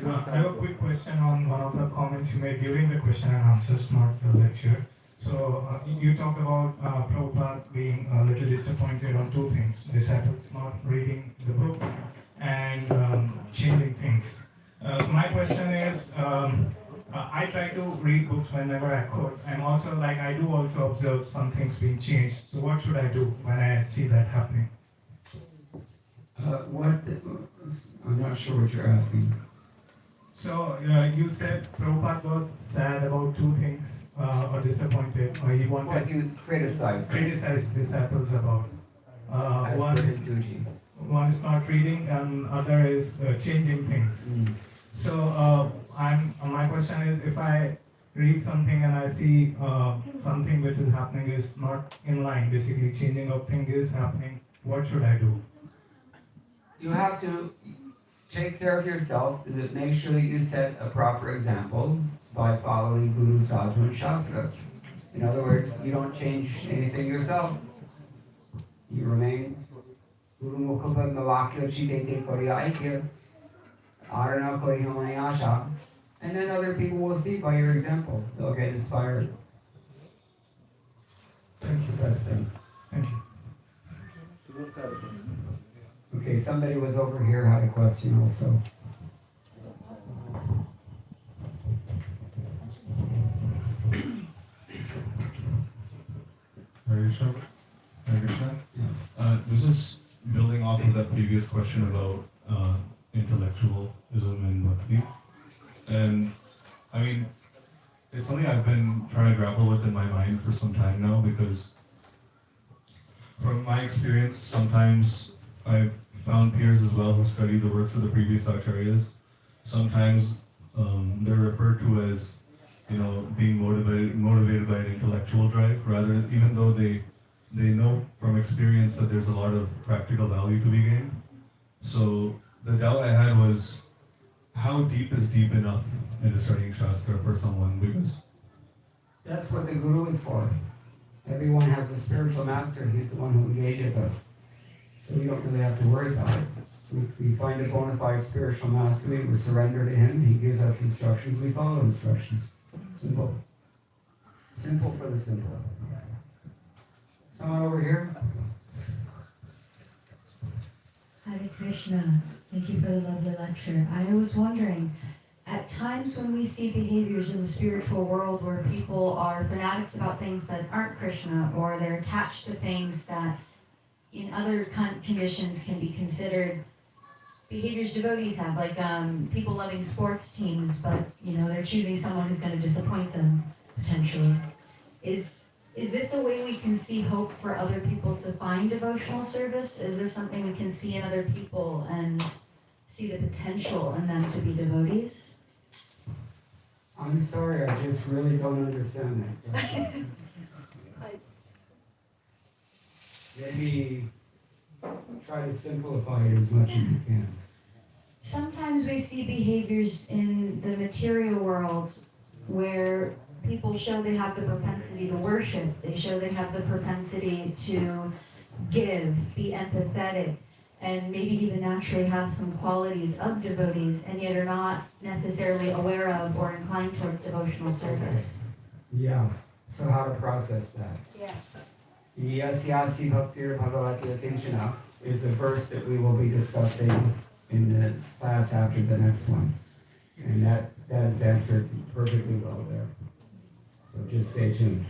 I have a quick question on one of the comments you made during the question and answers, not the lecture. So you talked about Prabhupada being a little disappointed on two things: disciples not reading the book and changing things. So my question is, I try to read books whenever I could, and also I do also observe some things being changed. So what should I do when I see that happening? I'm not sure what you're asking. So you said Prabhupada was sad about two things, or disappointed, or he wanted What you criticize disciples about. One is not reading, and other is changing things. So my question is, if I read something and I see something which is happening is not in line, basically changing of thing is happening, what should I do? You have to take care of yourself, make sure that you set a proper example by following Guru, Sadhu, and Shastra. In other words, you don't change anything yourself. You remain Guru Mukha Mavakya Chitete Koryaikya Arana Korihamayasha, and then other people will see by your example. They'll get inspired. That's the best thing. Thank you. Okay, somebody was over here had a question also. Hare Krishna. Yes. This is building off of that previous question about intellectualism and bhakti. And I mean, it's something I've been trying to grapple with in my mind for some time now, because from my experience, sometimes I've found peers as well who study the works of the previous acharyas. Sometimes they're referred to as, being motivated by an intellectual drive, rather, even though they know from experience that there's a lot of practical value to be gained. So the doubt I had was, how deep is deep enough into studying Shastra for someone? Because that's what the Guru is for. Everyone has a spiritual master. He's the one who engages us. So we don't really have to worry about it. We find a bona fide spiritual master, we surrender to him, he gives us instructions, we follow instructions. Simple. Simple for the simple. Someone over here? Hare Krishna. Thank you for the lovely lecture. I was wondering, at times when we see behaviors in the spiritual world where people are fanatics about things that aren't Krishna, or they're attached to things that in other conditions can be considered behaviors devotees have, like people loving sports teams, but they're choosing someone who's going to disappoint them potentially. Is this a way we can see hope for other people to find devotional service? Is this something we can see in other people and see the potential in them to be devotees? I'm sorry, I just really don't understand that. Maybe try to simplify it as much as you can. Sometimes we see behaviors in the material world where people show they have the propensity to worship, they show they have the propensity to give, be empathetic, and maybe even naturally have some qualities of devotees, and yet are not necessarily aware of or inclined towards devotional service. Yeah, so how to process that? Yes. Yasyasi Bhaktir Bhagavati Atinchana is the verse that we will be discussing in the class after the next one. And that is answered perfectly well there. So just stay tuned.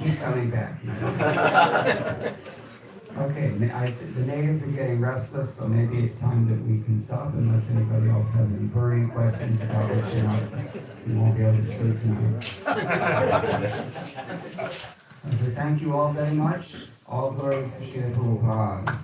Keep coming back. Okay, the natives are getting restless, so maybe it's time that we can stop unless anybody else has any burning questions about which we won't be able to sleep tonight. So thank you all very much. All glories to Srila Prabhupada.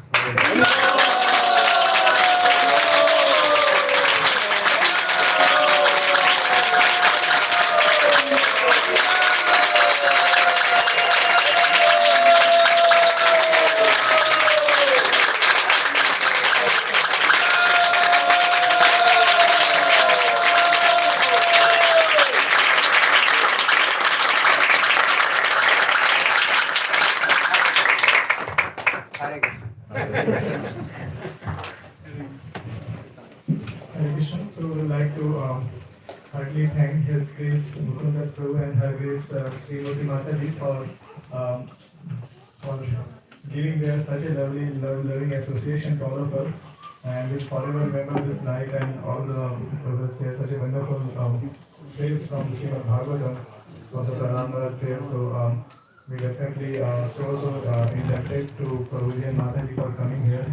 Hare Krishna. So we would like to heartily thank His Grace Mukunda Prabhu and Her Grace Srimati Mataji for giving their such a loving association to all of us, and we'll forever remember this night and all the brothers here. Such a wonderful praise from Srimad Bhagavatam for the Pranam prayer. So we definitely so indebted to Prabhuji and Mataji for coming here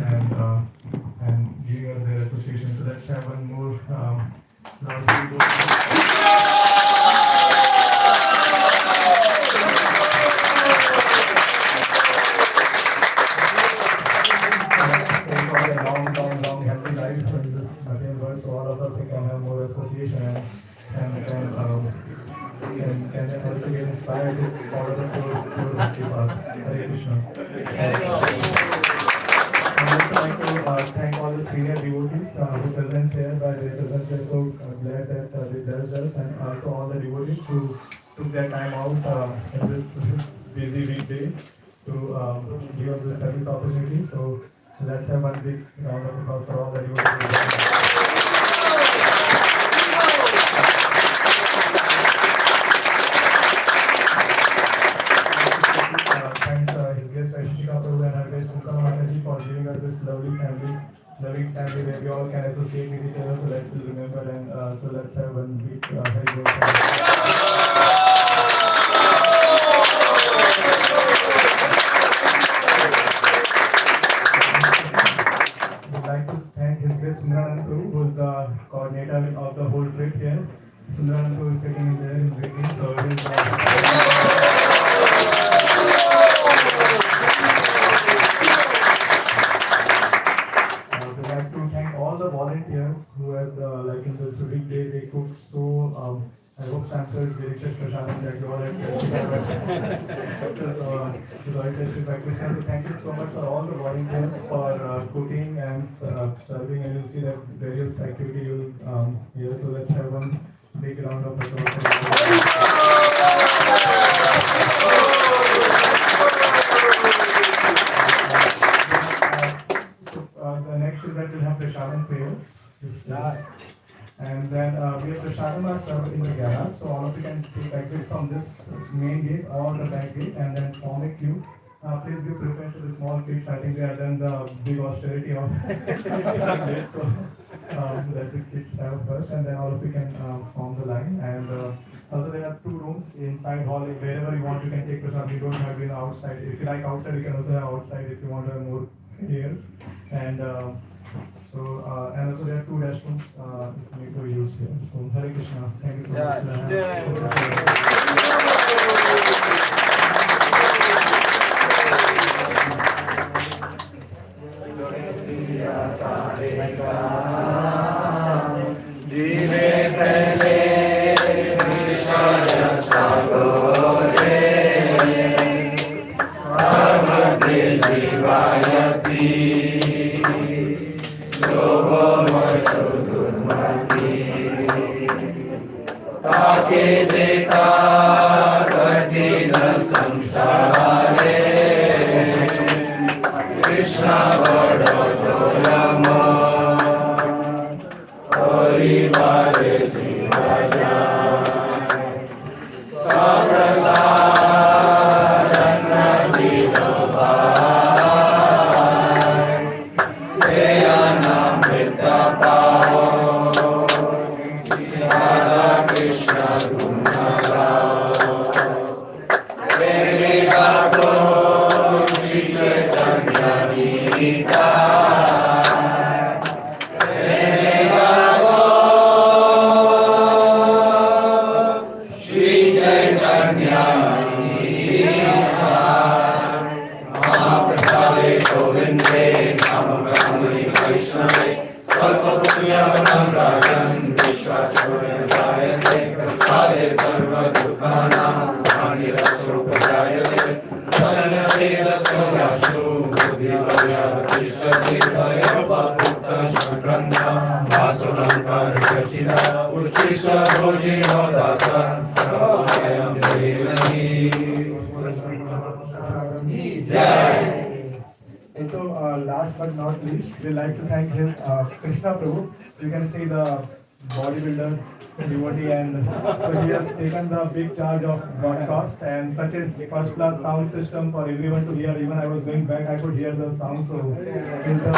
and giving us their association. So let's have one more round of long healthy life in this material world, so all of us can have more association and also get inspired to follow the pure bhakti path. Hare Krishna. I would also like to thank all the senior devotees who present here by their presence. We are so glad that they blessed us, and also all the devotees who took their time out in this busy weekday to give us this service opportunity. So let's have one big round of applause for all the devotees. Thanks His Grace Krishna Katha and Her Grace Mataji for giving us this loving family where we all can associate with each other. So let's remember and so let's have one big Hari Bol. We'd like to thank His Grace Sundaranand Prabhu, who is the coordinator of the whole trip here. Sundaranand Prabhu is sitting in there in waiting, so his we'd like to thank all the volunteers who had like in this weekday they cooked so I hope Samsung is very Prashadam that you all have so thank you so much for all the volunteers for cooking and serving, and you'll see that various activity you'll here. So let's have one big round of applause. The next is that we'll have Prashadam prayers. And then we have Prashadam served in the garage, so all of you can take exit from this main gate or the back gate and then form a queue. Please give preference to the small kids. I think they have done the big austerity of so that the kids have first, and then all of you can form the line. And also there are 2 rooms inside hall. Wherever you want, you can take Prashadam. You don't have to be outside. If you like outside, you can also have outside if you want to have more ears. And and also there are 2 restrooms you need to use here. So Hare Krishna. Thank you so Saprasad स्वल्पपुण्यवनं राजन् विश्वासोऽयजायते तत्सादे सर्वदुःखानां हानिरसोपजायते प्रसन्नवेदसोयासु बुद्धिर्व्यतिष्ठति भयपपुत्तशक्रन्दा वासुलङ्कारचचिता उच्छिष्टभोजिनो दासस्तवयं देवनी जय। And so, last but not least, we like to thank his Krishna Prabhu. You can see the bodybuilder, devotee, and so he has taken the big charge of broadcast and such as first class sound system for everyone to hear. Even I was going back, I could hear the sound. So, with the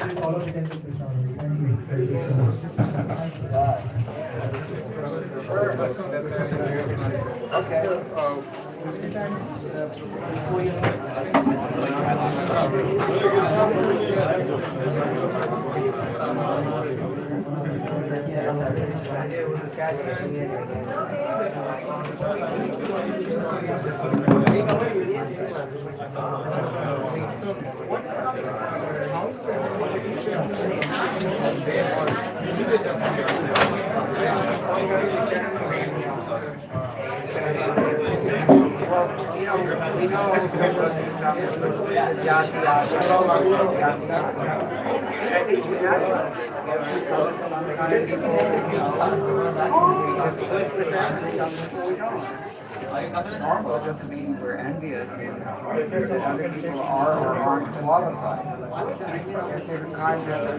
please follow the Krishna Prabhu. Thank you. Thank you so much. Normal doesn't mean we're envious. Other people are or aren't qualified. It's a kind of